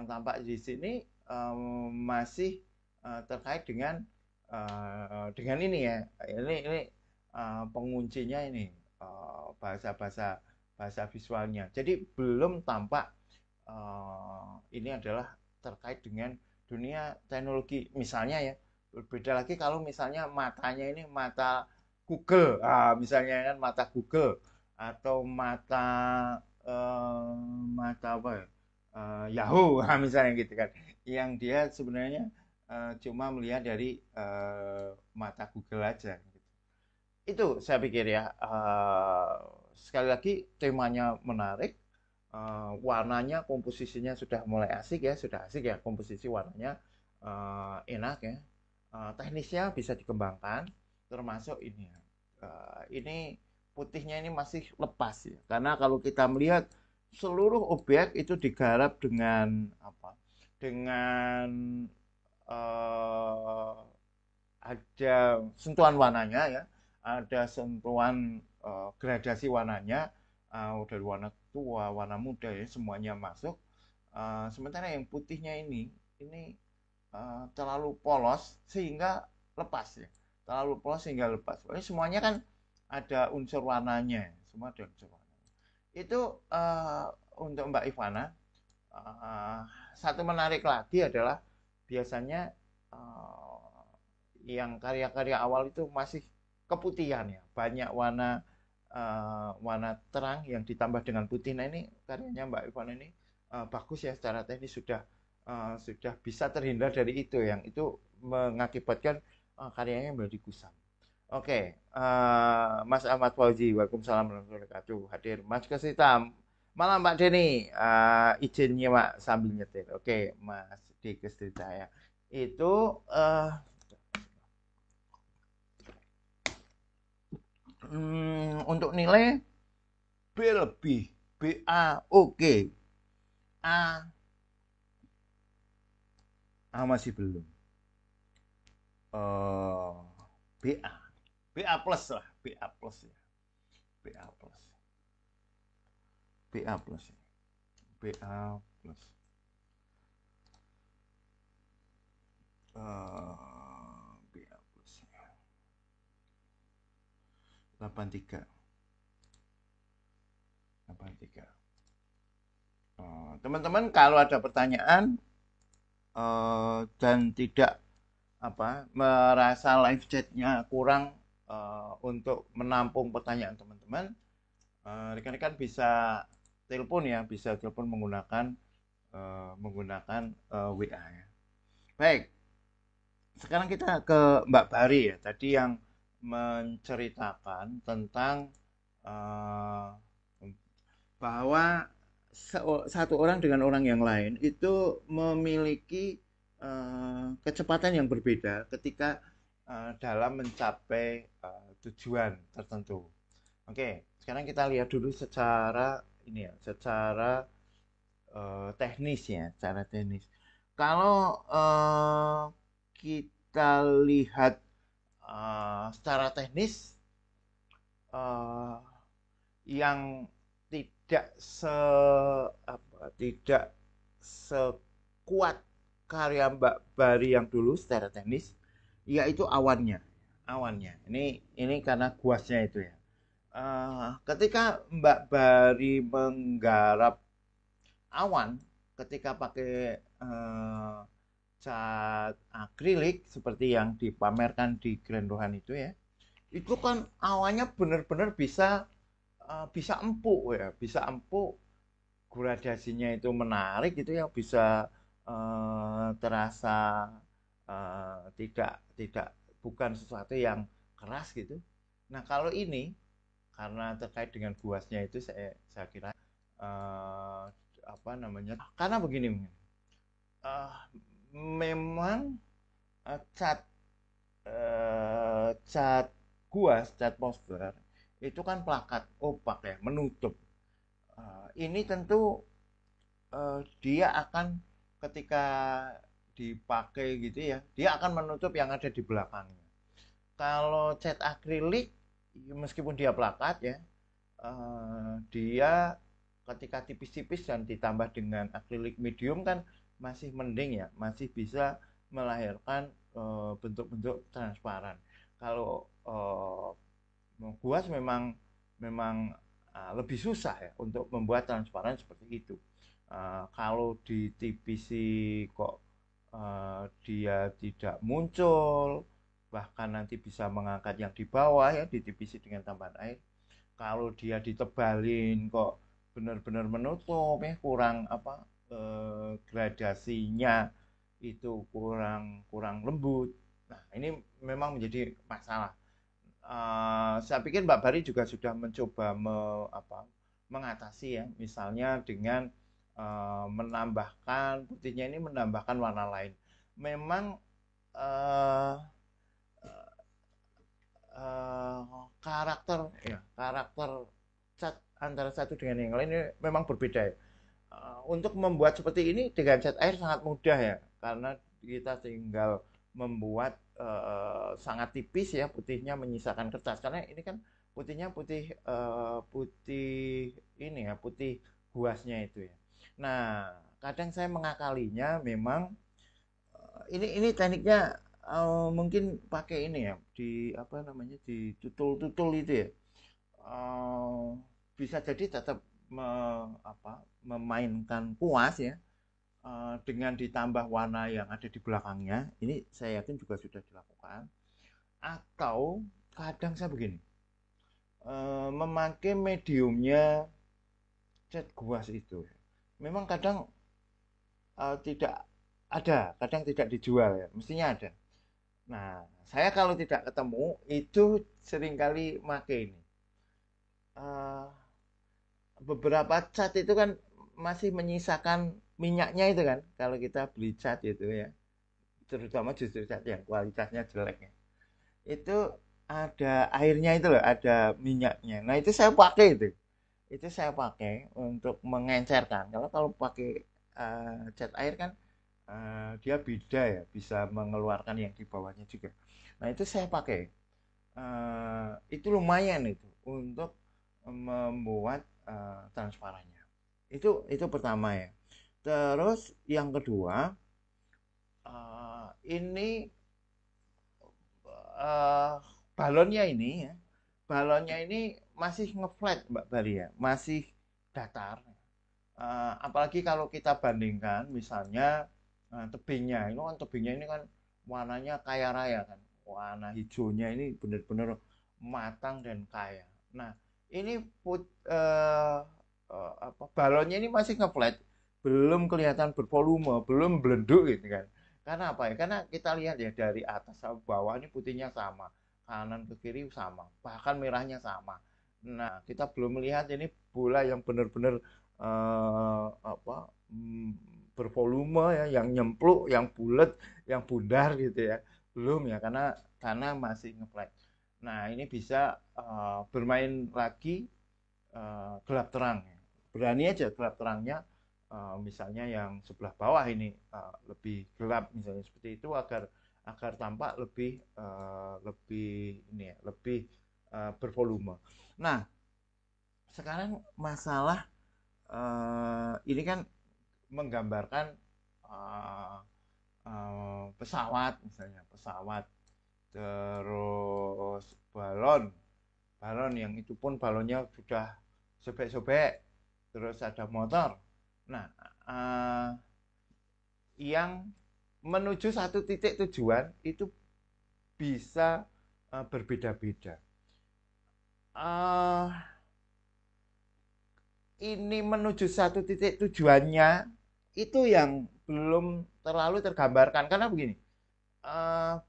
tampak di sini masih terkait dengan ini ya. Ini penguncinya ini bahasa visualnya. Jadi belum tampak ini adalah terkait dengan dunia teknologi. Misalnya ya, berbeda lagi kalau misalnya matanya ini mata Google, misalnya kan mata Google atau mata apa ya, Yahoo, misalnya gitu kan, yang dia sebenarnya cuma melihat dari mata Google aja. Gitu. Itu saya pikir ya, sekali lagi temanya menarik, warnanya, komposisinya sudah mulai asik ya, komposisi warnanya enak ya. Teknisnya bisa dikembangkan, termasuk ini ya. Ini putihnya ini masih lepas ya, karena kalau kita melihat seluruh objek itu digarap dengan apa? Dengan eh, ada sentuhan warnanya ya, ada sentuhan gradasi warnanya, dari warna tua, warna muda ya semuanya masuk. Sementara yang putihnya ini terlalu polos sehingga lepas ya, terlalu polos sehingga lepas. Ini semuanya kan ada unsur warnanya, semua ada unsur warnanya. Itu untuk Mbak Ivana. Uh, Satu menarik lagi adalah biasanya yang karya-karya awal itu masih keputihan ya, banyak warna terang yang ditambah dengan putih. Nah ini karyanya Mbak Ivana ini bagus ya, secara teknis sudah bisa terhindar dari itu, yang itu mengakibatkan karyanya menjadi kusam. Oke, Mas Ahmad Fauzi, Waalaikumsalam warahmatullahi wabarakatuh, hadir. Mas Kesita, malam Mbak Deni, izin nyimak sambil nyetir. Oke, Mas D Kesita ya. Itu untuk nilai B lebih, B A oke, A masih belum. eh BA, BA plus lah, BA plus ya, BA plus, BA plus, BA plus, BA plus, 83, 83. Teman-teman kalau ada pertanyaan dan tidak merasa live chatnya kurang untuk menampung pertanyaan teman-teman, rekan-rekan bisa telepon ya, bisa telepon menggunakan WA ya. Baik, sekarang kita ke Mbak Bari ya, tadi yang menceritakan tentang bahwa satu orang dengan orang yang lain itu memiliki kecepatan yang berbeda ketika dalam mencapai tujuan tertentu. Oke, sekarang kita lihat dulu secara ini ya, secara teknis ya, secara teknis. Kalau kita lihat secara teknis, yang tidak sekuat karya Mbak Bari yang dulu secara teknis, yaitu awannya ini karena guasnya itu ya. Ketika Mbak Bari menggarap awan, ketika pakai cat akrilik seperti yang dipamerkan di Grand Rohan itu ya, itu kan awannya benar-benar bisa empuk ya, bisa empuk, gradasinya itu menarik gitu ya, bisa terasa tidak tidak bukan sesuatu yang keras gitu. Nah kalau ini karena terkait dengan guasnya itu, saya kira apa namanya, karena begini, memang cat cat guas, cat poster itu kan plakat opak ya, menutup. Ini tentu dia akan ketika dipakai gitu ya, dia akan menutup yang ada di belakangnya. Kalau cat akrilik, meskipun dia plakat ya, dia ketika tipis-tipis dan ditambah dengan akrilik medium kan masih mending ya, masih bisa melahirkan bentuk-bentuk transparan. Kalau guas memang memang lebih susah ya untuk membuat transparan seperti itu. Kalau di TPC kok dia tidak muncul, bahkan nanti bisa mengangkat yang di bawah ya di TPC dengan tambahan air. Kalau dia ditebalin kok benar-benar menutup ya, kurang gradasinya itu kurang kurang lembut. Nah ini memang menjadi masalah. Saya pikir Mbak Bari juga sudah mencoba mengatasi ya, misalnya dengan menambahkan putihnya, ini menambahkan warna lain. Memang karakter cat antara satu dengan yang lain ini memang berbeda ya. Untuk membuat seperti ini dengan cat air sangat mudah ya, karena kita tinggal membuat sangat tipis ya putihnya menyisakan kertas, karena ini kan putihnya putih putih ini ya, putih guasnya itu ya. Nah, kadang saya mengakalinya memang ini tekniknya mungkin pakai ini ya, di apa namanya, ditutul-tutul itu ya. Eh, Bisa jadi tetap memainkan kuas ya, dengan ditambah warna yang ada di belakangnya. Ini saya yakin juga sudah dilakukan. Atau kadang saya begini, memakai mediumnya cat guas itu. Memang kadang tidak ada, kadang tidak dijual ya, mestinya ada. Nah, saya kalau tidak ketemu itu seringkali make ini. Eh, Beberapa cat itu kan masih menyisakan minyaknya itu kan, kalau kita beli cat itu ya, terutama justru cat yang kualitasnya jelek ya, itu ada airnya itu loh, ada minyaknya. Nah itu saya pakai itu saya pakai untuk mengencerkan. Kalau kalau pakai cat air kan dia beda ya, bisa mengeluarkan yang di bawahnya juga. Nah itu saya pakai. Itu lumayan itu untuk membuat transparannya. Itu pertama ya. Terus yang kedua, ini uh, balonnya ini ya, balonnya ini masih ngeflat Mbak Bari ya, masih datar. Apalagi kalau kita bandingkan misalnya tebingnya, ini kan warnanya kaya raya kan, warna hijaunya ini benar-benar matang dan kaya. Nah ini balonnya ini masih ngeflat, belum kelihatan bervolume, belum belenduk gitu kan. Karena apa ya? Karena kita lihat ya dari atas sampai bawah ini putihnya sama, kanan ke kiri sama, bahkan merahnya sama. Nah, kita belum melihat ini bola yang benar-benar bervolume ya, yang nyempluk, yang bulat, yang bundar gitu ya. Belum ya, karena masih ngeflat. Nah, ini bisa bermain lagi gelap terang. Berani aja gelap terangnya, misalnya yang sebelah bawah ini lebih gelap misalnya seperti itu, agar agar tampak lebih ini ya, lebih bervolume. Nah, sekarang masalah ini kan menggambarkan pesawat misalnya, pesawat, terus balon, balon yang itu pun balonnya sudah sobek-sobek, terus ada motor. Nah, yang menuju satu titik tujuan itu bisa berbeda-beda. Ini menuju satu titik tujuannya itu yang belum terlalu tergambarkan, karena begini, uh,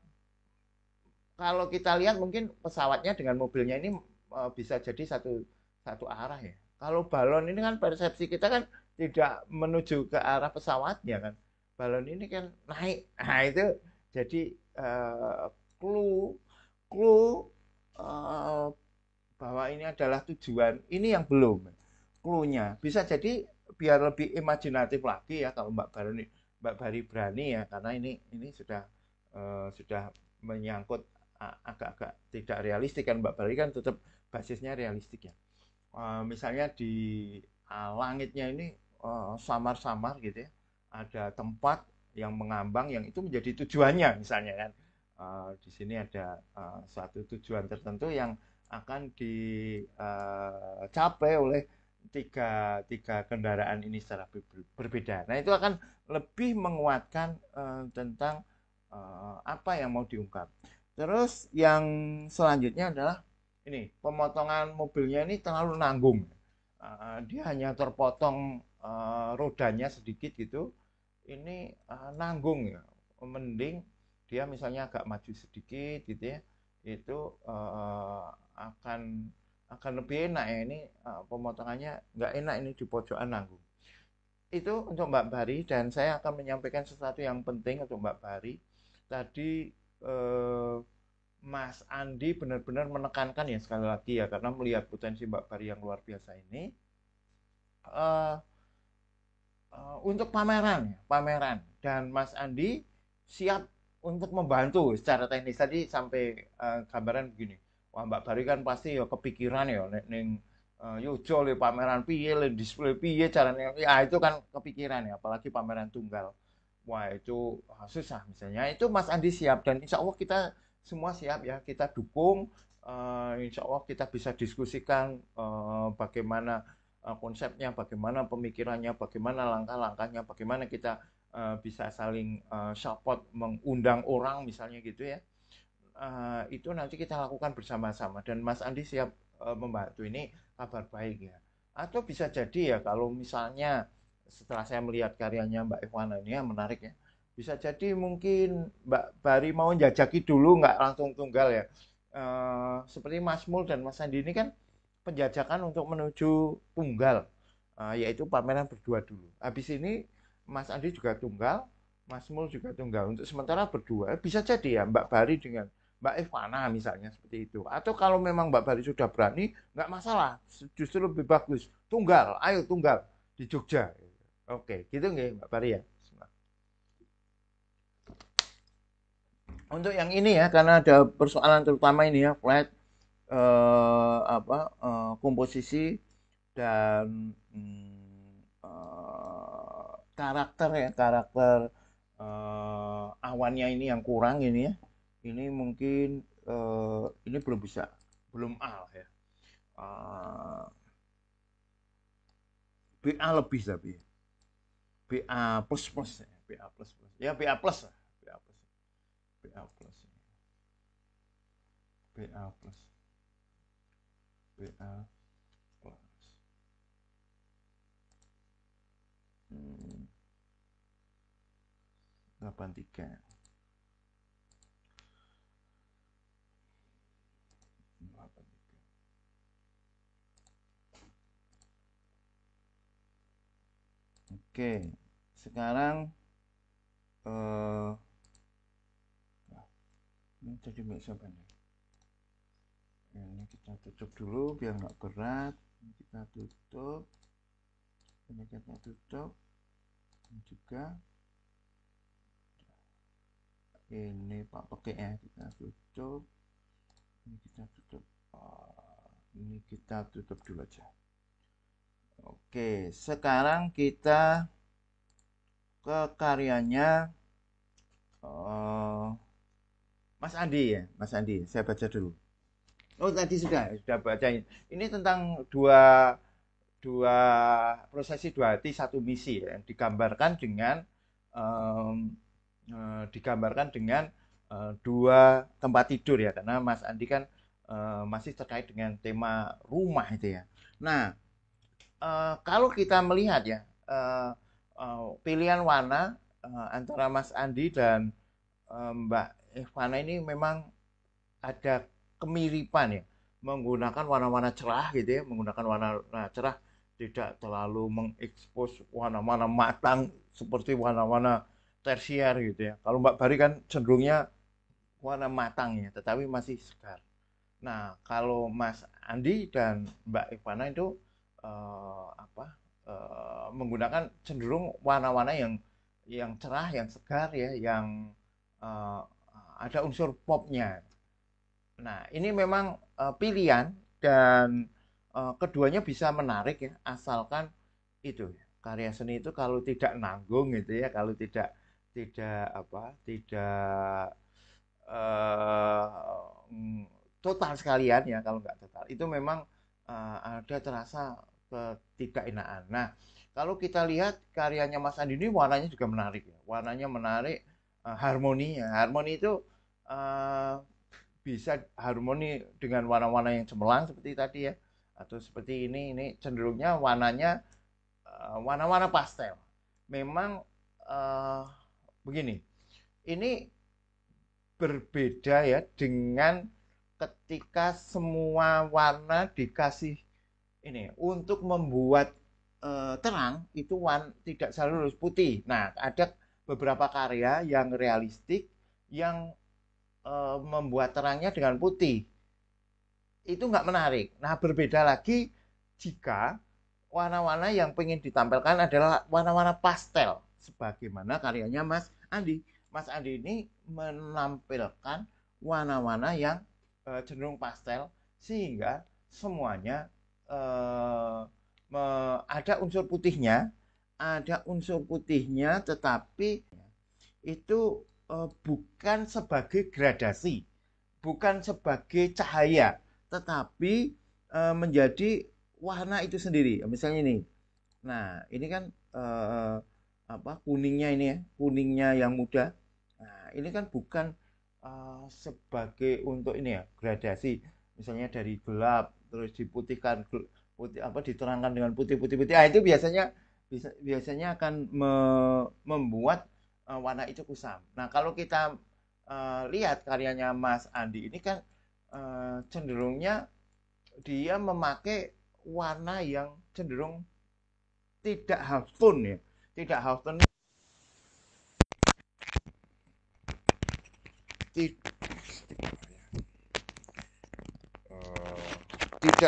kalau kita lihat mungkin pesawatnya dengan mobilnya ini bisa jadi satu satu arah ya. Kalau balon ini kan persepsi kita kan tidak menuju ke arah pesawatnya kan. Balon ini kan naik. Nah itu jadi clue clue uh, bahwa ini adalah tujuan. Ini yang belum. Clue-nya bisa jadi biar lebih imajinatif lagi ya kalau Mbak Bari berani ya, karena ini sudah menyangkut agak-agak tidak realistik kan. Mbak Bari kan tetap basisnya realistik ya. Misalnya di langitnya ini samar-samar gitu ya, ada tempat yang mengambang yang itu menjadi tujuannya misalnya kan. Di sini ada suatu tujuan tertentu yang akan dicapai oleh tiga kendaraan ini secara berbeda. Nah itu akan lebih menguatkan tentang apa yang mau diungkap. Terus yang selanjutnya adalah ini, pemotongan mobilnya ini terlalu nanggung. Dia hanya terpotong rodanya sedikit gitu. Ini nanggung ya. Mending dia misalnya agak maju sedikit gitu ya. Itu akan lebih enak ya. Ini pemotongannya nggak enak ini di pojokan nanggung. Itu untuk Mbak Bari, dan saya akan menyampaikan sesuatu yang penting untuk Mbak Bari. Tadi Mas Andi benar-benar menekankan ya sekali lagi ya karena melihat potensi Mbak Bari yang luar biasa ini uh, untuk pameran ya, pameran dan Mas Andi siap untuk membantu secara teknis tadi sampai gambaran begini. Wah Mbak Bari kan pasti ya kepikiran ya ning Yojo le pameran piye le display piye caranya ya itu kan kepikiran ya apalagi pameran tunggal. Wah itu susah misalnya itu Mas Andi siap dan insya Allah kita semua siap ya kita dukung insya Allah kita bisa diskusikan bagaimana konsepnya, bagaimana pemikirannya, bagaimana langkah-langkahnya, bagaimana kita bisa saling support mengundang orang misalnya gitu ya. Itu nanti kita lakukan bersama-sama dan Mas Andi siap membantu ini kabar baik ya. Atau bisa jadi ya kalau misalnya setelah saya melihat karyanya Mbak Ivana ini ya menarik ya. Bisa jadi mungkin Mbak Bari mau jajaki dulu nggak langsung tunggal ya. Seperti Mas Mul dan Mas Andi ini kan penjajakan untuk menuju tunggal, yaitu pameran berdua dulu. Habis ini Mas Andi juga tunggal, Mas Mul juga tunggal. Untuk sementara berdua, bisa jadi ya Mbak Bari dengan Mbak Ivana misalnya seperti itu. Atau kalau memang Mbak Bari sudah berani, nggak masalah. Justru lebih bagus. Tunggal, ayo tunggal di Jogja. Oke, gitu nggak Mbak Bari ya? Untuk yang ini ya, karena ada persoalan terutama ini ya, flat, komposisi dan karakter ya karakter awannya ini yang kurang ini ya ini mungkin ini belum bisa belum A lah ya BA lebih tapi BA plus plus ya BA plus plus ya BA plus lah BA plus BA plus BA plus BA plus 83 Oke, sekarang ini tadi siapa nih? Ini kita tutup dulu biar nggak berat. Ini kita tutup. Ini kita tutup. Ini juga. Ini Pak Peke ya kita tutup. Ini kita tutup. Ini kita tutup dulu aja. Oke, sekarang kita ke karyanya Mas Andi ya, Mas Andi. Saya baca dulu. Oh tadi sudah bacain. Ini tentang dua prosesi dua hati satu misi ya, yang digambarkan dengan dua tempat tidur ya, karena Mas Andi kan masih terkait dengan tema rumah itu ya. Nah kalau kita melihat ya pilihan warna antara Mas Andi dan Mbak Ivana ini memang ada kemiripan ya menggunakan warna-warna cerah gitu ya menggunakan warna cerah tidak terlalu mengekspos warna-warna matang seperti warna-warna tersier gitu ya kalau Mbak Bari kan cenderungnya warna matang ya tetapi masih segar nah kalau Mas Andi dan Mbak Ivana itu menggunakan cenderung warna-warna yang cerah yang segar ya yang ada unsur popnya. Nah, ini memang pilihan dan keduanya bisa menarik ya, asalkan itu karya seni itu kalau tidak nanggung gitu ya, kalau tidak total sekalian ya, kalau nggak total itu memang ada terasa ketidakenaan. Nah, kalau kita lihat karyanya Mas Andi ini warnanya juga menarik ya, warnanya menarik, harmoni itu bisa harmoni dengan warna-warna yang cemerlang seperti tadi ya atau seperti ini cenderungnya warnanya warna-warna pastel memang begini ini berbeda ya dengan ketika semua warna dikasih ini untuk membuat terang itu tidak selalu harus putih nah ada beberapa karya yang realistik yang membuat terangnya dengan putih. Itu nggak menarik. Nah, berbeda lagi jika warna-warna yang ingin ditampilkan adalah warna-warna pastel. Sebagaimana karyanya Mas Andi. Mas Andi ini menampilkan warna-warna yang cenderung pastel sehingga semuanya eh, ada unsur putihnya, tetapi itu bukan sebagai gradasi, bukan sebagai cahaya, tetapi menjadi warna itu sendiri. Misalnya ini. Nah, ini kan apa kuningnya ini ya, kuningnya yang muda. Nah, ini kan bukan sebagai untuk ini ya, gradasi. Misalnya dari gelap terus diputihkan putih apa diterangkan dengan putih-putih-putih. Ah, itu biasanya akan membuat warna itu kusam. Nah, kalau kita lihat karyanya Mas Andi ini kan cenderungnya dia memakai warna yang cenderung tidak half tone ya, tidak half tone, tidak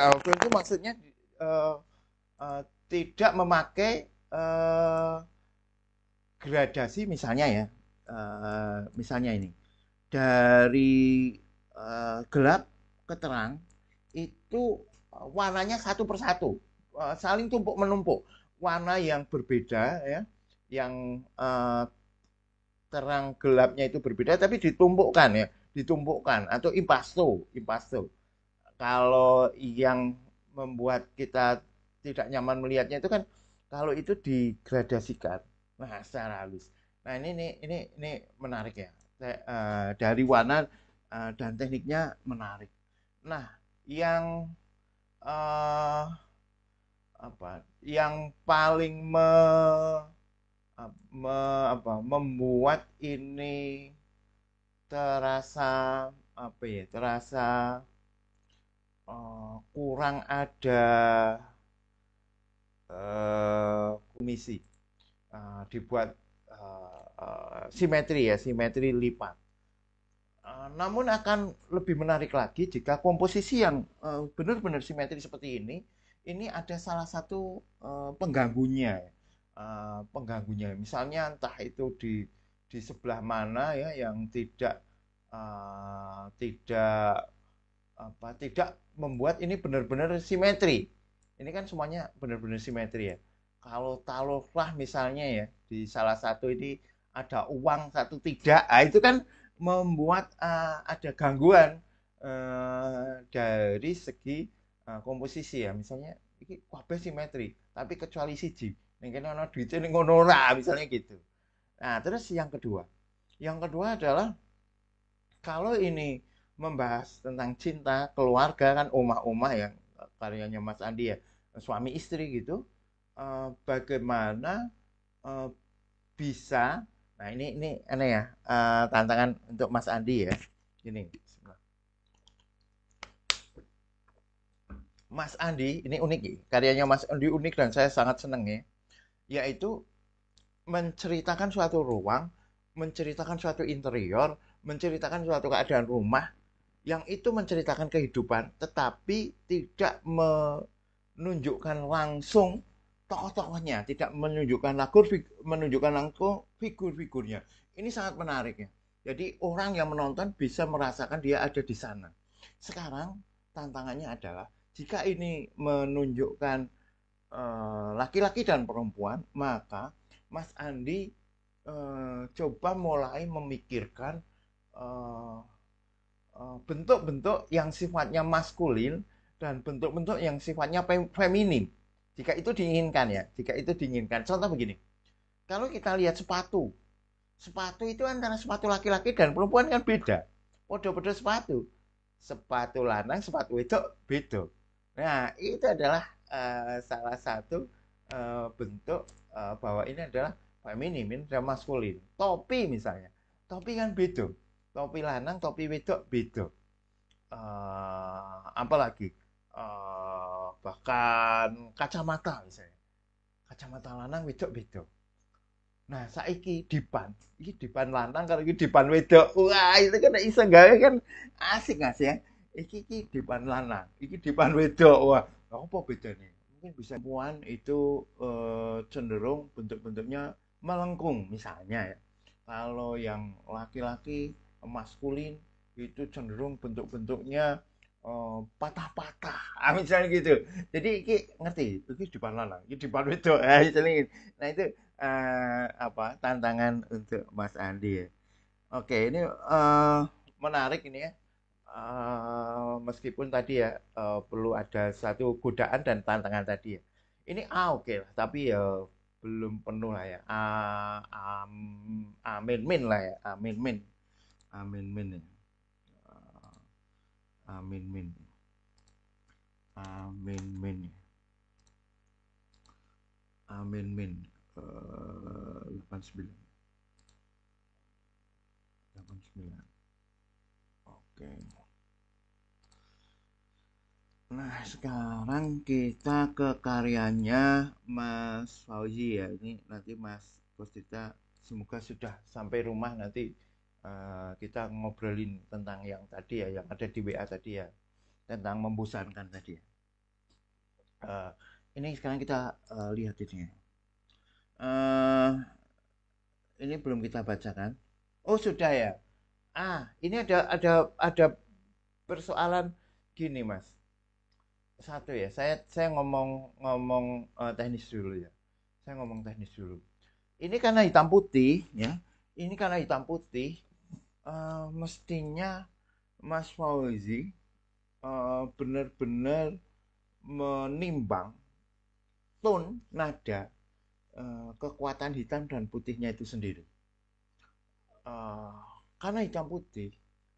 half tone itu maksudnya uh, tidak memakai gradasi misalnya ya, misalnya ini dari gelap ke terang itu warnanya satu persatu, saling tumpuk menumpuk, warna yang berbeda ya, yang terang gelapnya itu berbeda tapi ditumpukkan ya, ditumpukkan atau impasto. Kalau yang membuat kita tidak nyaman melihatnya itu kan kalau itu digradasikan, nah secara halus. Nah ini menarik ya. Dari warna dan tekniknya menarik. Nah, yang uh, apa? Yang paling membuat ini terasa apa ya? Terasa kurang ada komisi, dibuat simetri ya, simetri lipat. Namun akan lebih menarik lagi jika komposisi yang benar-benar simetri seperti ini ada salah satu pengganggunya, pengganggunya. Misalnya entah itu di sebelah mana ya yang tidak membuat ini benar-benar simetri. Ini kan semuanya benar-benar simetri ya. Kalau taruhlah misalnya ya di salah satu ini ada uang satu tidak, itu kan membuat ada gangguan dari segi komposisi ya. Misalnya ini kabeh simetri, tapi kecuali siji. Ning kene ana duite ning ngono ora, misalnya gitu. Nah, terus yang kedua. Yang kedua adalah kalau ini membahas tentang cinta, keluarga kan omah-omah yang karyanya Mas Andi ya, suami istri gitu, bagaimana eh, bisa, nah ini ya tantangan untuk Mas Andi ya, ini Mas Andi ini unik ya, karyanya Mas Andi unik dan saya sangat seneng ya, yaitu menceritakan suatu ruang, menceritakan suatu interior, menceritakan suatu keadaan rumah yang itu menceritakan kehidupan tetapi tidak menunjukkan langsung tokoh-tokohnya, tidak menunjukkan langsung figur-figurnya. Ini sangat menarik ya. Jadi orang yang menonton bisa merasakan dia ada di sana. Sekarang tantangannya adalah jika ini menunjukkan laki-laki dan perempuan, maka Mas Andi coba mulai memikirkan eh, bentuk-bentuk yang sifatnya maskulin dan bentuk-bentuk yang sifatnya feminim. Jika itu diinginkan ya, jika itu diinginkan. Contoh begini, kalau kita lihat sepatu, sepatu itu antara sepatu laki-laki dan perempuan kan beda. Podo-podo sepatu, sepatu lanang, sepatu itu beda. Nah, itu adalah salah satu bentuk bahwa ini adalah feminim, ini adalah maskulin. Topi misalnya, topi kan beda. Topi lanang, topi wedok beda. Apalagi bahkan kacamata misalnya, kacamata lanang wedok beda. Nah, saiki dipan. Iki dipan lanang kalau iki dipan wedok. Wah, itu kan iso gawe kan asik nggak sih ya? Iki dipan lanang, iki dipan wedok. Wah, apa bedanya? Mungkin bisa perempuan itu cenderung bentuk-bentuknya melengkung misalnya ya. Kalau yang laki-laki maskulin itu cenderung bentuk-bentuknya patah-patah. Ah, misalnya gitu. Jadi iki ngerti, iki dipan lanang, iki dipan wedok. Ah, misalnya gitu. Nah, itu apa tantangan untuk Mas Andi ya. Oke, ini menarik ini ya. Meskipun tadi ya perlu ada satu godaan dan tantangan tadi ya. Ini oke lah, tapi ya belum penuh lah ya. Amin min lah ya, amin min, amin min ya. Amin min, amin min, amin min. 89, 89. Oke. Nah, sekarang kita ke karyanya Mas Fauzi ya. Ini nanti Mas Kostita semoga sudah sampai rumah nanti kita ngobrolin tentang yang tadi ya, yang ada di WA tadi ya, tentang membosankan tadi ya. Eh, ini sekarang kita lihat ini ya. Eh, ini belum kita bacakan. Oh, sudah ya. Ini ada persoalan gini, Mas. Satu ya, saya ngomong ngomong teknis dulu ya. Saya ngomong teknis dulu. Ini karena hitam putih ya. Ini karena hitam putih, mestinya Mas Fauzi benar-benar menimbang tone nada kekuatan hitam dan putihnya itu sendiri. Karena hitam putih,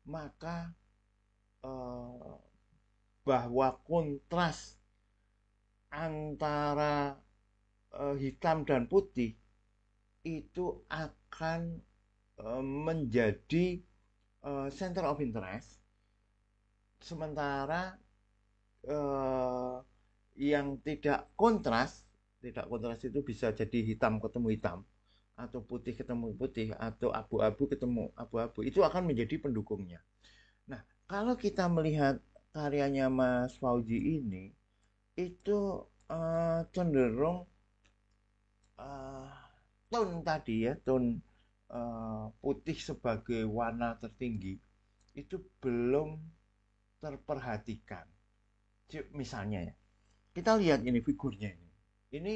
maka uh, bahwa kontras antara hitam dan putih itu akan menjadi center of interest, sementara yang tidak kontras itu bisa jadi hitam ketemu hitam atau putih ketemu putih atau abu-abu ketemu abu-abu, itu akan menjadi pendukungnya. Nah, kalau kita melihat karyanya Mas Fauzi ini itu cenderung uh, tone tadi ya, tone putih sebagai warna tertinggi itu belum terperhatikan. Misalnya ya, kita lihat ini figurnya ini. Ini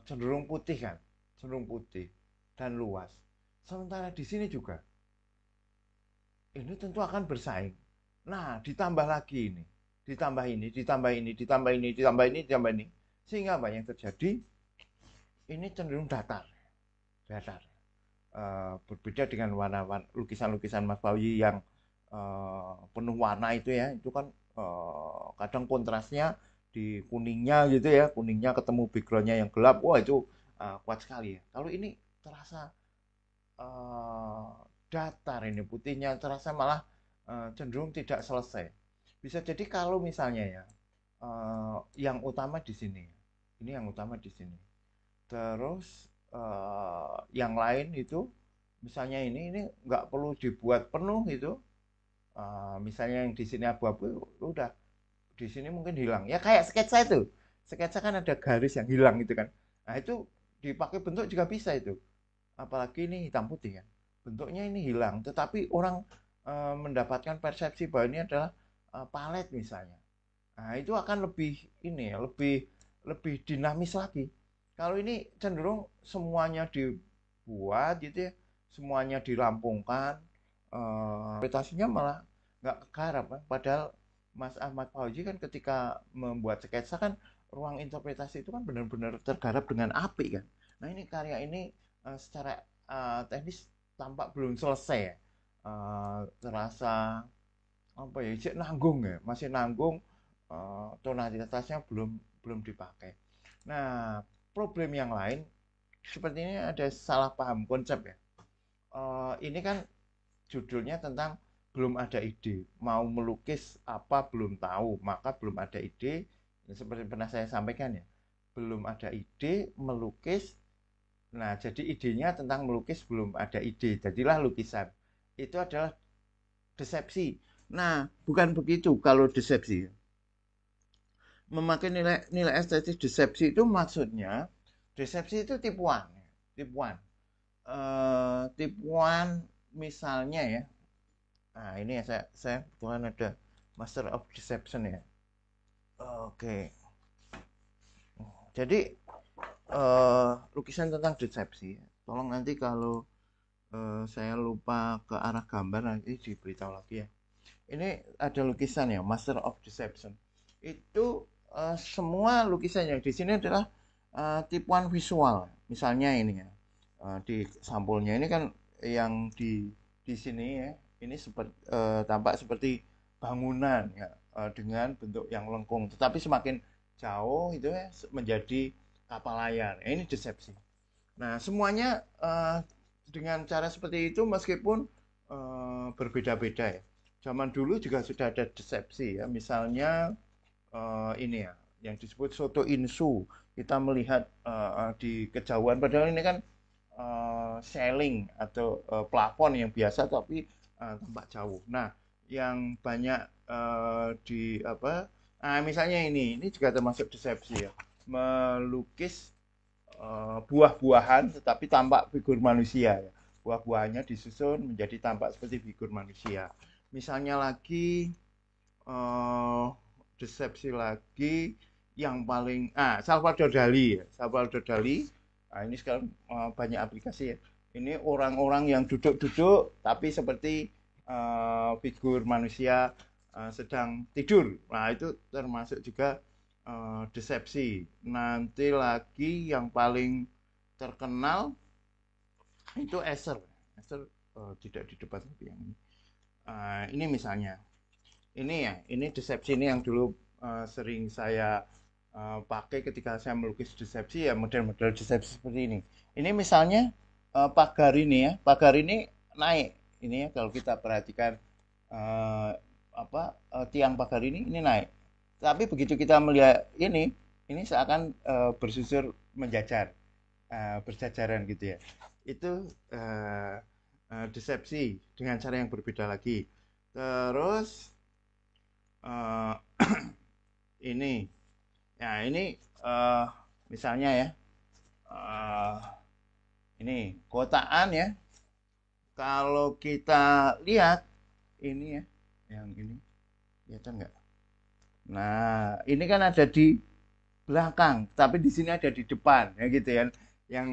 cenderung putih kan, cenderung putih dan luas. Sementara di sini juga ini tentu akan bersaing. Nah, ditambah lagi ini, ditambah ini, ditambah ini, ditambah ini, ditambah ini, ditambah ini, sehingga apa yang terjadi? Ini cenderung datar, datar. Berbeda dengan warna lukisan-lukisan Mas Bawi yang penuh warna itu ya, itu kan kadang kontrasnya di kuningnya gitu ya, kuningnya ketemu backgroundnya yang gelap, wah itu kuat sekali ya. Kalau ini terasa uh, datar, ini putihnya terasa malah cenderung tidak selesai. Bisa jadi kalau misalnya ya yang utama di sini, ini yang utama di sini. Terus yang lain itu misalnya ini nggak perlu dibuat penuh itu. Misalnya yang di sini abu-abu udah di sini mungkin hilang. Ya kayak sketsa itu. Sketsa kan ada garis yang hilang gitu kan. Nah, itu dipakai bentuk juga bisa itu. Apalagi ini hitam putih kan. Bentuknya ini hilang, tetapi orang mendapatkan persepsi bahwa ini adalah palet misalnya. Nah, itu akan lebih ini ya, lebih lebih dinamis lagi. Kalau ini cenderung semuanya dibuat gitu ya, semuanya dirampungkan, interpretasinya malah nggak kegarap kan. Padahal Mas Ahmad Fauzi kan ketika membuat sketsa kan ruang interpretasi itu kan benar-benar tergarap dengan apik kan. Nah ini karya ini secara teknis tampak belum selesai ya. Terasa apa ya, nanggung ya, masih nanggung, tonalitasnya belum belum dipakai. Nah, problem yang lain sepertinya ada salah paham konsep ya. Ini kan judulnya tentang belum ada ide, mau melukis apa belum tahu, maka belum ada ide. Seperti pernah saya sampaikan ya, belum ada ide melukis Nah, jadi idenya tentang melukis belum ada ide, jadilah lukisan. Itu adalah desepsi. Nah, bukan begitu kalau desepsi. Memakai nilai estetis desepsi itu maksudnya desepsi itu tipuan, tipuan. Tipuan misalnya ya. Nah, ini ya saya kebetulan ada Master of Deception ya. Oke. Jadi lukisan tentang desepsi. Tolong nanti kalau saya lupa ke arah gambar nanti diberitahu lagi ya. Ini ada lukisan ya, Master of Deception. Itu semua lukisan yang di sini adalah tipuan visual. Misalnya ini ya, di sampulnya ini kan yang di sini ya, ini seperti tampak seperti bangunan ya, dengan bentuk yang lengkung. Tetapi semakin jauh itu ya menjadi kapal layar. Ini desepsi. Nah, semuanya dengan cara seperti itu meskipun berbeda-beda ya. Zaman dulu juga sudah ada desepsi ya. Misalnya ini ya, yang disebut soto insu. Kita melihat di kejauhan, padahal ini kan ceiling atau plafon yang biasa tapi tampak jauh. Nah, yang banyak di apa? Nah, misalnya ini juga termasuk desepsi ya. Melukis buah-buahan tetapi tampak figur manusia ya. Buah-buahannya disusun menjadi tampak seperti figur manusia. Misalnya lagi desepsi lagi yang paling Salvador Dali ya. Salvador Dali. Nah, ini sekarang banyak aplikasi ya. Ini orang-orang yang duduk-duduk tapi seperti figur manusia sedang tidur. Nah, itu termasuk juga desepsi. Nanti lagi yang paling terkenal itu Escher. Escher tidak di depan tapi yang ini. Ini misalnya, ini ya, ini desepsi ini yang dulu sering saya pakai ketika saya melukis desepsi ya, model-model desepsi seperti ini. Ini misalnya pagar ini ya, pagar ini naik. Ini ya kalau kita perhatikan tiang pagar ini naik. Tapi begitu kita melihat ini seakan bersusur menjajar, berjajaran gitu ya. Itu desepsi dengan cara yang berbeda lagi. Terus ini, ya ini misalnya ya, ini kotaan ya. Kalau kita lihat ini ya, yang ini kelihatan nggak? Nah, ini kan ada di belakang, tapi di sini ada di depan, ya gitu ya. Yang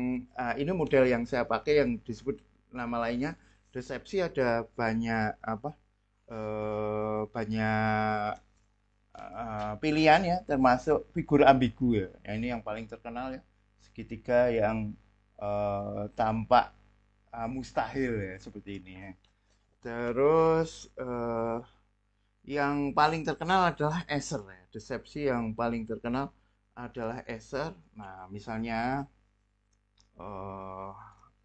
ini model yang saya pakai yang disebut nama lainnya desepsi, ada banyak banyak pilihan ya, termasuk figur ambigu ya. Ini yang paling terkenal ya, segitiga yang tampak mustahil ya seperti ini ya. Terus yang paling terkenal adalah Escher ya. Desepsi yang paling terkenal adalah Escher. Nah, misalnya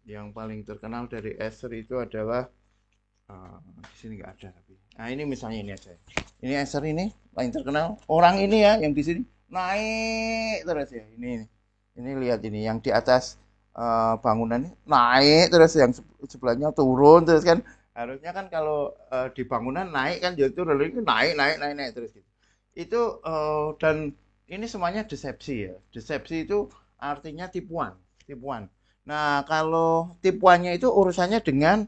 yang paling terkenal dari Escher itu adalah di sini nggak ada tapi. Nah, ini misalnya ini aja. Ini Escher ini paling terkenal. Orang ini ya yang di sini naik terus ya. Ini lihat ini yang di atas bangunan ini naik terus, yang sebelahnya turun terus kan. Harusnya kan kalau di bangunan naik kan jadi turun, ini naik terus gitu. Itu dan ini semuanya desepsi ya. Desepsi itu artinya tipuan, tipuan. Nah, kalau tipuannya itu urusannya dengan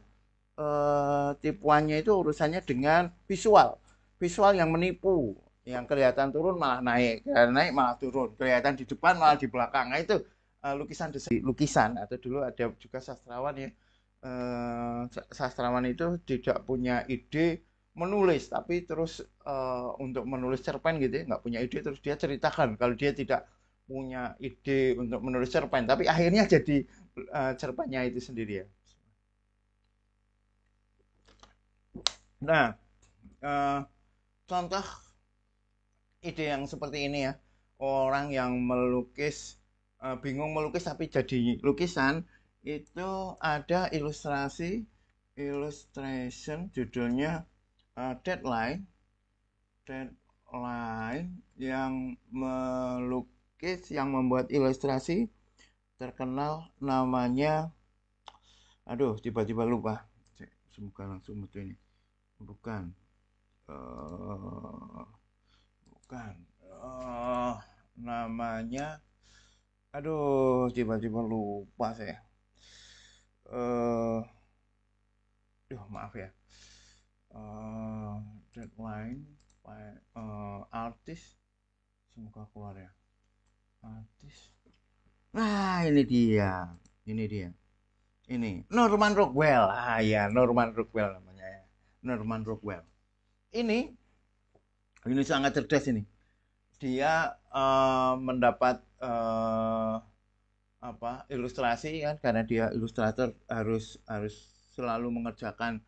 visual, visual yang menipu, yang kelihatan turun malah naik, kelihatan naik malah turun, kelihatan di depan malah di belakang. Nah, itu lukisan lukisan. Atau dulu ada juga sastrawan ya, sastrawan itu tidak punya ide menulis, tapi terus untuk menulis cerpen gitu ya, nggak punya ide, terus dia ceritakan kalau dia tidak punya ide untuk menulis cerpen, tapi akhirnya jadi cerpennya itu sendiri ya. Nah, contoh ide yang seperti ini ya, orang yang melukis bingung melukis tapi jadi lukisan, itu ada illustration judulnya Deadline yang melukis, yang membuat ilustrasi terkenal namanya, aduh tiba-tiba lupa. Semoga langsung betul ini. Bukan. Bukan. Namanya, aduh tiba-tiba lupa saya. Maaf ya. Deadline, artis, semoga keluar ya. Artis. Nah, ini dia. Ini Norman Rockwell. Ya, Norman Rockwell namanya ya. Norman Rockwell. Ini sangat cerdas ini. Dia mendapat ilustrasi kan, karena dia ilustrator harus selalu mengerjakan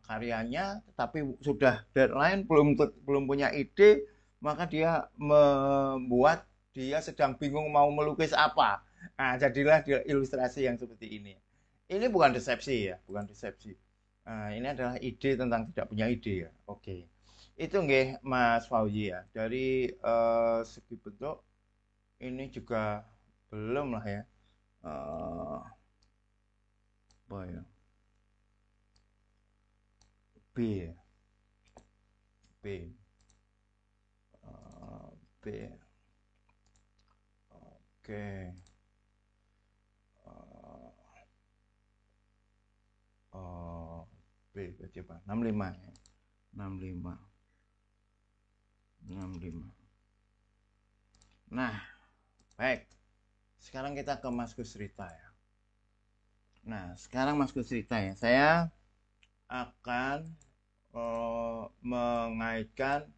karyanya, tetapi sudah deadline belum punya ide, maka dia sedang bingung mau melukis apa. Nah, jadilah dia ilustrasi yang seperti ini. Ini bukan desepsi ya, bukan desepsi. Ini adalah ide tentang tidak punya ide ya. Oke. Itu nggih Mas Fauzi ya. Dari segi bentuk ini juga belum lah ya. Apa ya? B ya. B. B. Oke. B berarti apa? 65 ya. 65. Nah, baik. Sekarang kita ke Mas Gus Rita ya. Nah, sekarang Mas Gus Rita ya. Saya akan mengaitkan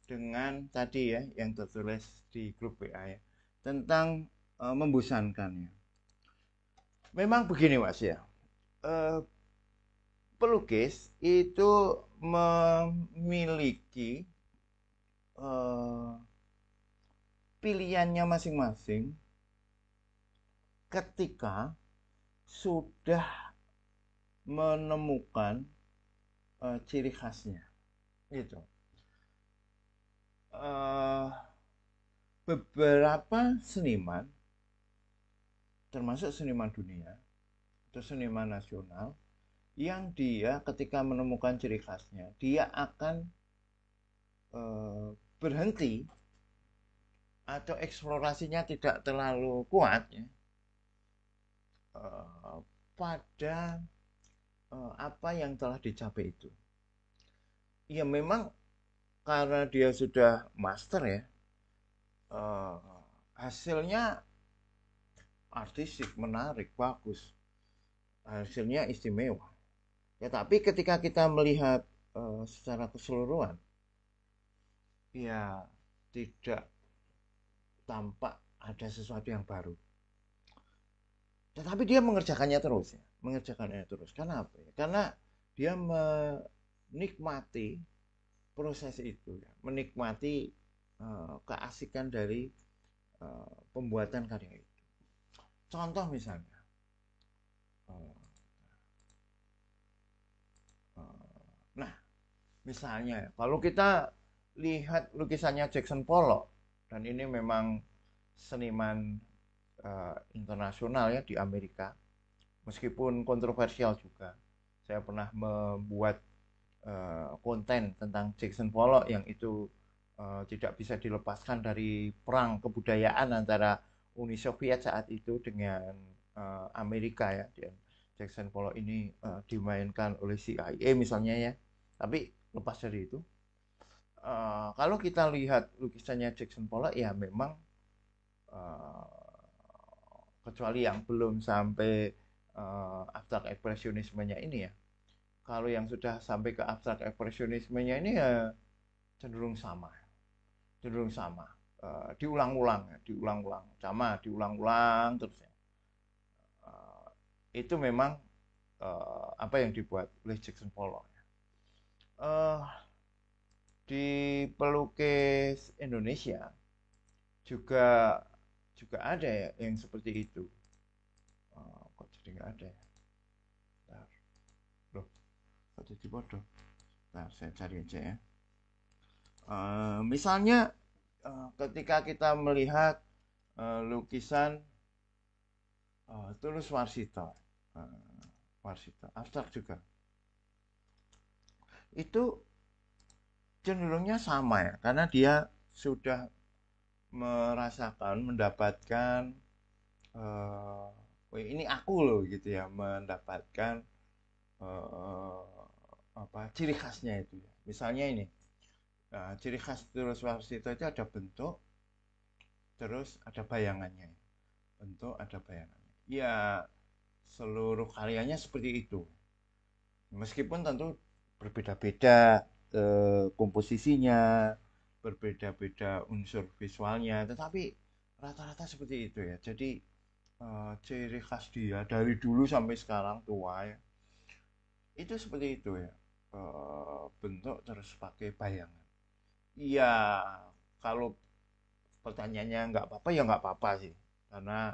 dengan tadi ya yang tertulis di grup WA ya, tentang membosankan ya. Memang begini Mas ya. Pelukis itu memiliki pilihannya masing-masing ketika sudah menemukan ciri khasnya gitu. Beberapa seniman, termasuk seniman dunia atau seniman nasional, yang dia ketika menemukan ciri khasnya, dia akan berhenti atau eksplorasinya tidak terlalu kuat ya, pada apa yang telah dicapai itu. Ya memang karena dia sudah master ya, hasilnya artistik, menarik, bagus, hasilnya istimewa ya. Tapi ketika kita melihat secara keseluruhan, ya tidak tampak ada sesuatu yang baru. Tetapi dia mengerjakannya terus ya, Karena apa ya? Karena dia menikmati proses itu ya, menikmati keasikan dari pembuatan karya itu. Contoh misalnya, nah misalnya kalau kita lihat lukisannya Jackson Pollock, dan ini memang seniman internasional ya di Amerika, meskipun kontroversial juga. Saya pernah membuat konten tentang Jackson Pollock yang itu tidak bisa dilepaskan dari perang kebudayaan antara Uni Soviet saat itu dengan Amerika ya. Jackson Pollock ini dimainkan oleh CIA misalnya ya. Tapi lepas dari itu, kalau kita lihat lukisannya Jackson Pollock ya memang kecuali yang belum sampai abstrak ekspresionismenya ini ya. Kalau yang sudah sampai ke abstrak ekspresionismenya ini ya cenderung sama. Diulang-ulang terus ya. Itu memang apa yang dibuat oleh Jackson Pollock. Di pelukis Indonesia juga ada ya yang seperti itu. Kok jadi nggak ada ya? Loh, kok jadi bodoh? Nah, saya cari aja ya. Misalnya ketika kita melihat lukisan Tulus Warsito, Warsito abstrak juga itu cenderungnya sama ya, karena dia sudah merasakan, mendapatkan ini aku loh gitu ya, mendapatkan ciri khasnya itu ya. Misalnya ini, ciri khas Tulus Warsito itu ada bentuk, terus ada bayangannya. Bentuk, ada bayangannya. Ya, seluruh karyanya seperti itu. Meskipun tentu berbeda-beda komposisinya, berbeda-beda unsur visualnya, tetapi rata-rata seperti itu ya. Jadi ciri khas dia dari dulu sampai sekarang tua ya, itu seperti itu ya. Bentuk terus pakai bayangan. Iya, kalau pertanyaannya nggak apa-apa ya nggak apa-apa sih, karena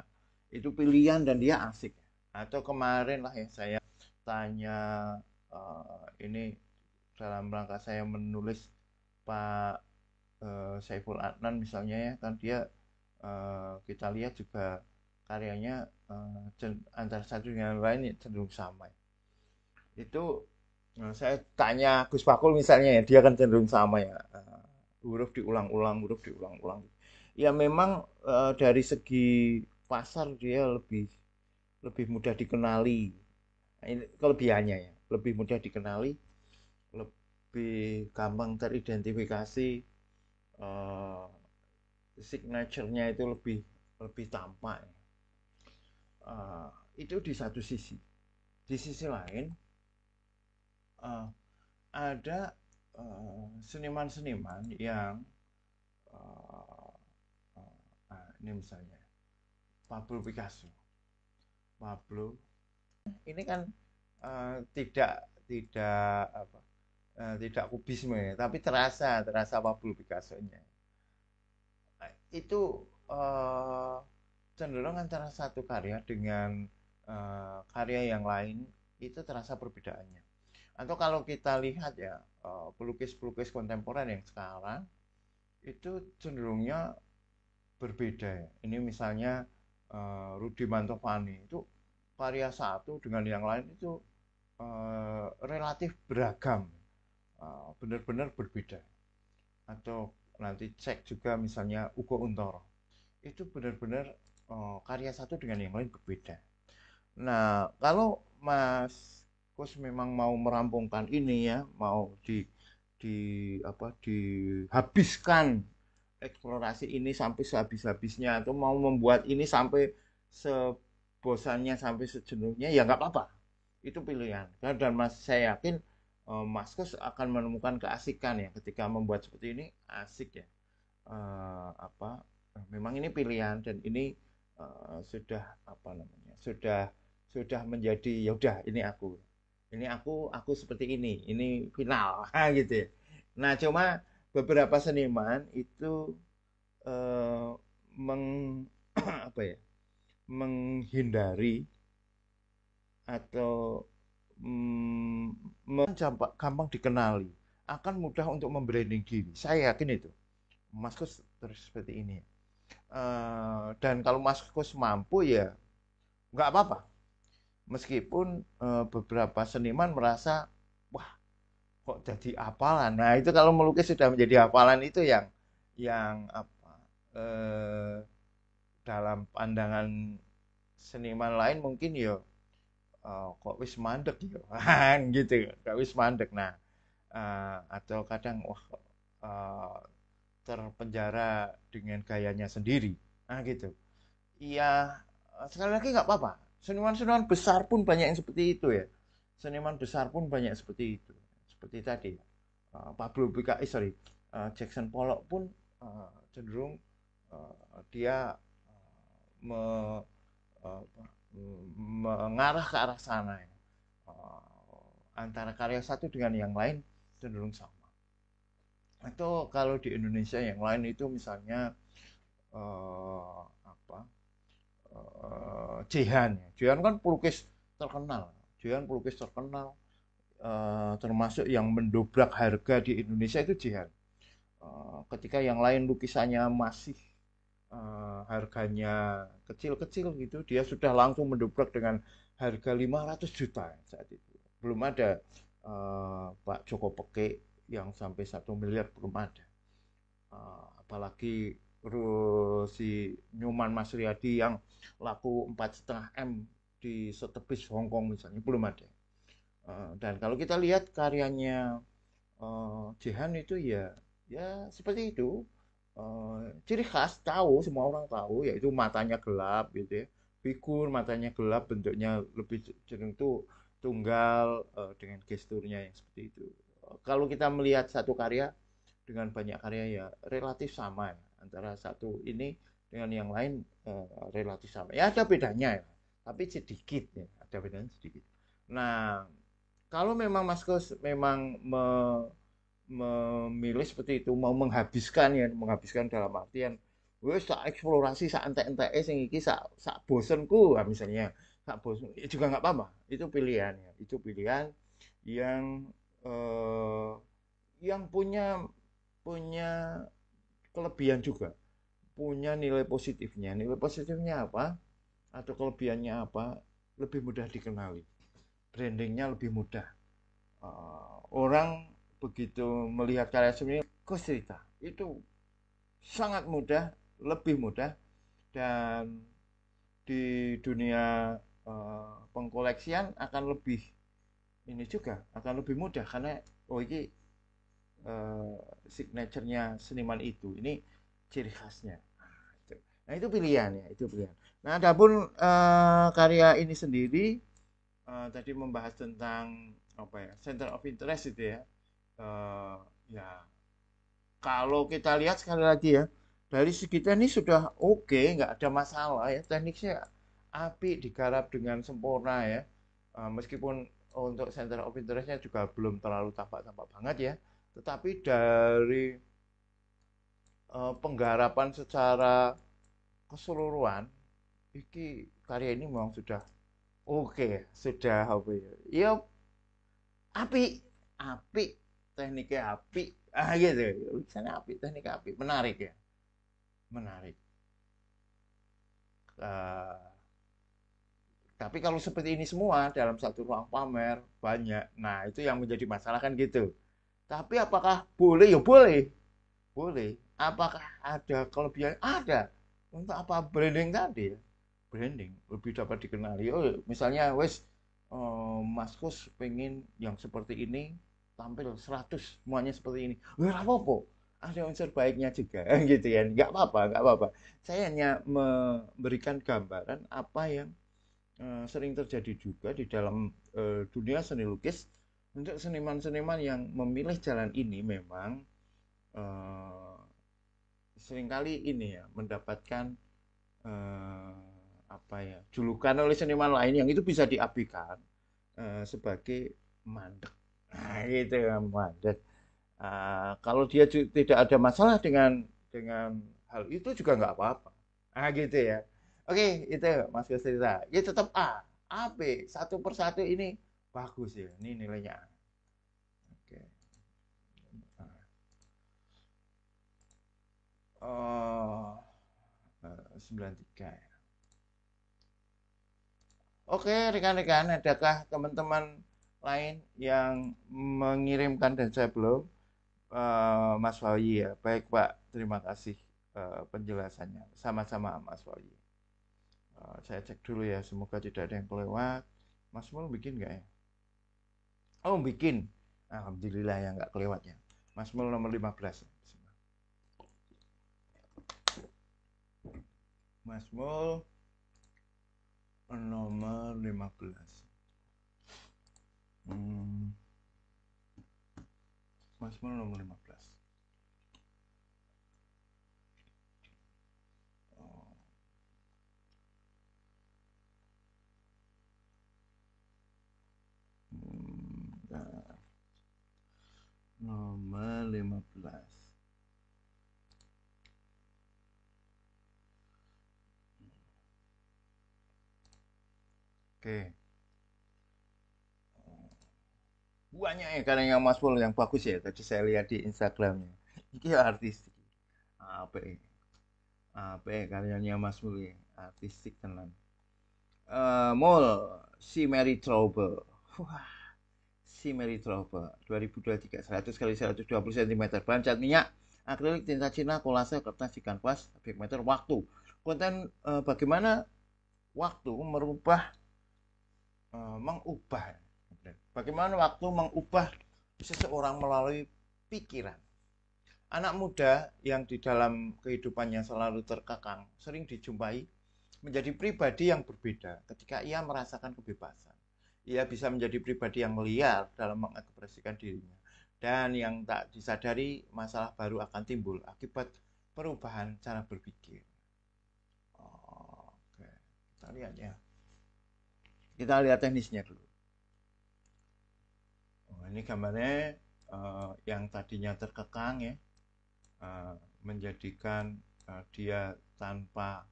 itu pilihan dan dia asik. Atau kemarin lah ya saya tanya, ini dalam rangka saya menulis Pak Saiful Adnan misalnya ya, kan dia kita lihat juga karyanya antara satu dengan lain cenderung sama. Itu saya tanya Gus Pakul misalnya ya, dia kan cenderung sama ya, huruf diulang-ulang, huruf diulang-ulang. Ya memang dari segi pasar dia lebih lebih mudah dikenali. Ini kelebihannya ya, lebih mudah dikenali, lebih gampang teridentifikasi, uh, signature-nya itu lebih lebih tampak. Uh, itu di satu sisi. Di sisi lain uh, ada seniman-seniman yang uh, ini misalnya Pablo Picasso. Pablo ini kan tidak apa, tidak kubisme ya, tapi terasa Pablo Picasso-nya. Nah, itu cenderung antara satu karya dengan karya yang lain itu terasa perbedaannya. Atau kalau kita lihat ya, pelukis-pelukis kontemporer yang sekarang itu cenderungnya berbeda ya. Ini misalnya Rudy Mantovani itu karya satu dengan yang lain itu relatif beragam, benar-benar berbeda. Atau nanti cek juga misalnya Ugo Untoro, itu benar-benar karya satu dengan yang lain berbeda. Nah, kalau Mas Kus memang mau merampungkan ini ya, mau dihabiskan eksplorasi ini sampai sehabis-habisnya, atau mau membuat ini sampai sebosannya, sampai sejenuhnya, ya nggak apa-apa, itu pilihan. Dan saya yakin Mas Kus akan menemukan keasikan ya ketika membuat seperti ini, asik ya. Memang ini pilihan, dan ini sudah apa namanya, sudah menjadi ya udah, ini aku seperti ini final gitu ya. Nah, cuma beberapa seniman itu eh, meng apa ya, menghindari atau gampang dikenali, akan mudah untuk membranding diri. Saya yakin itu Mas Kus terus seperti ini. Dan kalau Mas Kus mampu ya nggak apa-apa, meskipun beberapa seniman merasa wah kok jadi hafalan. Nah itu kalau melukis sudah menjadi hafalan, itu yang apa, dalam pandangan seniman lain mungkin ya kok wis mandek ya gitu, kok wis mandek. Nah atau kadang wah terpenjara dengan gayanya sendiri, nah gitu. Iya, sekali lagi nggak apa-apa. Seniman-seniman besar pun banyak yang seperti itu ya. Seniman besar pun banyak seperti itu. Seperti tadi, Pablo Picasso, Jackson Pollock pun cenderung dia me, uh, mengarah ke arah sana ya. Antara karya satu dengan yang lain cenderung sama. Atau kalau di Indonesia yang lain itu misalnya apa? Jehan. Jehan kan pelukis terkenal. Jehan pelukis terkenal, termasuk yang mendobrak harga di Indonesia itu Jehan. Ketika yang lain lukisannya masih harganya kecil-kecil gitu, dia sudah langsung mendobrak dengan harga 500 juta saat itu. Belum ada Pak Joko Peke yang sampai 1 miliar, belum ada. Apalagi si Nyoman Mas Riyadi yang laku 4,5 M di setepis Hongkong misalnya, belum ada. Dan kalau kita lihat karyanya Jehan itu ya ya seperti itu. Ciri khas tahu, semua orang tahu, yaitu matanya gelap gitu ya, figur matanya gelap, bentuknya lebih cenderung tuh tunggal, dengan gesturnya yang seperti itu. Kalau kita melihat satu karya dengan banyak karya ya relatif sama ya, antara satu ini dengan yang lain, relatif sama ya, ada bedanya ya, tapi sedikit ya, ada bedanya sedikit. Nah, kalau memang Mas Kus memang memilih seperti itu, mau menghabiskan ya, menghabiskan dalam artian wes sak eksplorasi sak entek-entek sing iki sak bosenku, misalnya sak bosen ya juga nggak apa-apa, itu pilihan ya, itu pilihan yang eh, yang punya punya kelebihan juga, punya nilai positifnya. Nilai positifnya apa atau kelebihannya apa? Lebih mudah dikenali, brandingnya lebih mudah. Orang begitu melihat karya seni Gus cerita itu sangat mudah, lebih mudah, dan di dunia pengkoleksian akan lebih ini juga, akan lebih mudah karena oh ini signaturenya seniman itu, ini ciri khasnya. Nah itu pilihan ya, itu pilihan. Nah adapun karya ini sendiri, tadi membahas tentang apa ya, center of interest itu ya. Ya kalau kita lihat sekali lagi ya, dari segi teknis sudah oke, nggak ada masalah ya, tekniknya api, digarap dengan sempurna ya. Meskipun untuk center of interestnya juga belum terlalu tampak-tampak banget ya, tetapi dari penggarapan secara keseluruhan, iki karya ini memang sudah oke, sudah apa ya, ya api, api, tekniknya api, gitu, lukisannya api, tekniknya api, menarik ya, menarik. Uh, tapi kalau seperti ini semua dalam satu ruang pamer banyak, nah itu yang menjadi masalah kan gitu. Tapi apakah boleh? Ya boleh, boleh. Apakah ada kelebihan? Ada. Untuk apa branding tadi ya? Branding lebih dapat dikenali. Oh, misalnya wes Mas Kus pengen yang seperti ini tampil 100 semuanya seperti ini. Wah, apa-apa. Ada unsur baiknya juga gitu ya. Nggak apa-apa, nggak apa-apa. Saya hanya memberikan gambaran apa yang sering terjadi juga di dalam dunia seni lukis. Untuk seniman-seniman yang memilih jalan ini memang eh, seringkali ini ya mendapatkan eh, apa ya, julukan oleh seniman lain yang itu bisa diapikan sebagai mandek. Nah, gitu ya, mandek. Kalau dia tidak ada masalah dengan hal itu juga nggak apa-apa. Gitu ya. Oke, itu Mas Gus cerita. Ya tetap A, A, B, satu persatu ini bagus ya. Ini nilainya A. Oke. Oh, 93 ya. Oke, rekan-rekan, adakah teman-teman lain yang mengirimkan dan saya belum? Mas Wawi ya. Baik, Pak. Terima kasih penjelasannya. Sama-sama, Mas Wawi. Saya cek dulu ya, semoga tidak ada yang kelewat. Mas Mul bikin nggak ya? Oh, bikin. Alhamdulillah ya nggak kelewat ya. Mas Mul nomor 15. Mas Mul nomor 15. Hmm. Mas Mul nomor 15. Oh. Nah, nomor 15. Oke. Banyak ya karena yang Mas Pul yang bagus ya. Tadi saya lihat di Instagramnya. Ini artis. Apa ini? Apa karyanya Mas Mul artistik tenan. Mul si Mary Trouble. Wah, si Mary Trouble 2023 100 kali 120 cm bahan cat minyak akrilik tinta Cina kolase kertas di kanvas subjek matter waktu konten bagaimana waktu mengubah bagaimana waktu mengubah seseorang melalui pikiran. Anak muda yang di dalam kehidupannya selalu terkekang sering dijumpai menjadi pribadi yang berbeda ketika ia merasakan kebebasan. Ia bisa menjadi pribadi yang liar dalam mengekspresikan dirinya. Dan yang tak disadari, masalah baru akan timbul akibat perubahan cara berpikir. Oke, kita lihat ya. Kita lihat teknisnya dulu. Ini gambarnya yang tadinya terkekang ya, menjadikan dia tanpa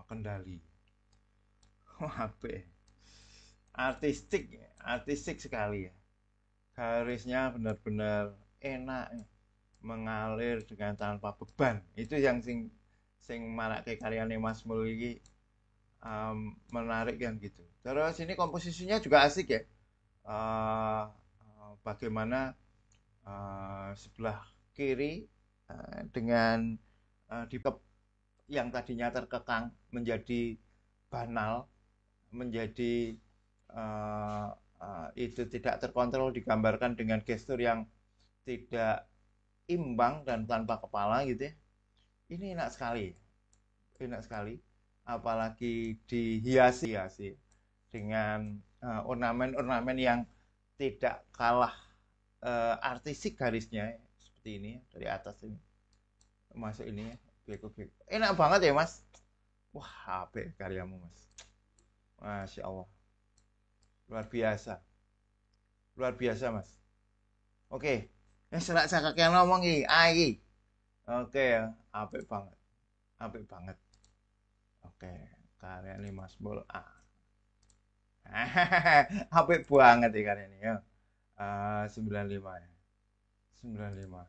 kendali. Artistik sekali ya. Garisnya benar-benar enak ya. Mengalir dengan tanpa beban. Itu yang sing marake karyane Mas Mul iki menarik yang gitu. Terus ini komposisinya juga asik ya. Bagaimana sebelah kiri dengan di yang tadinya terkekang menjadi banal, menjadi itu tidak terkontrol digambarkan dengan gestur yang tidak imbang dan tanpa kepala gitu ya. Ini enak sekali, apalagi dihiasi dengan ornamen-ornamen yang tidak kalah artistik garisnya seperti ini dari atas ini masuk ini ya, beko-beko. Enak banget ya Mas. Wah, apa karyamu Mas? Masya Allah. Luar biasa Mas. Oke, serak sakak yang ngomong iki. Oke ya, apik banget. Oke, karya ini Mas Mul. Apik banget ya karya ini ya. 95 ya. 95.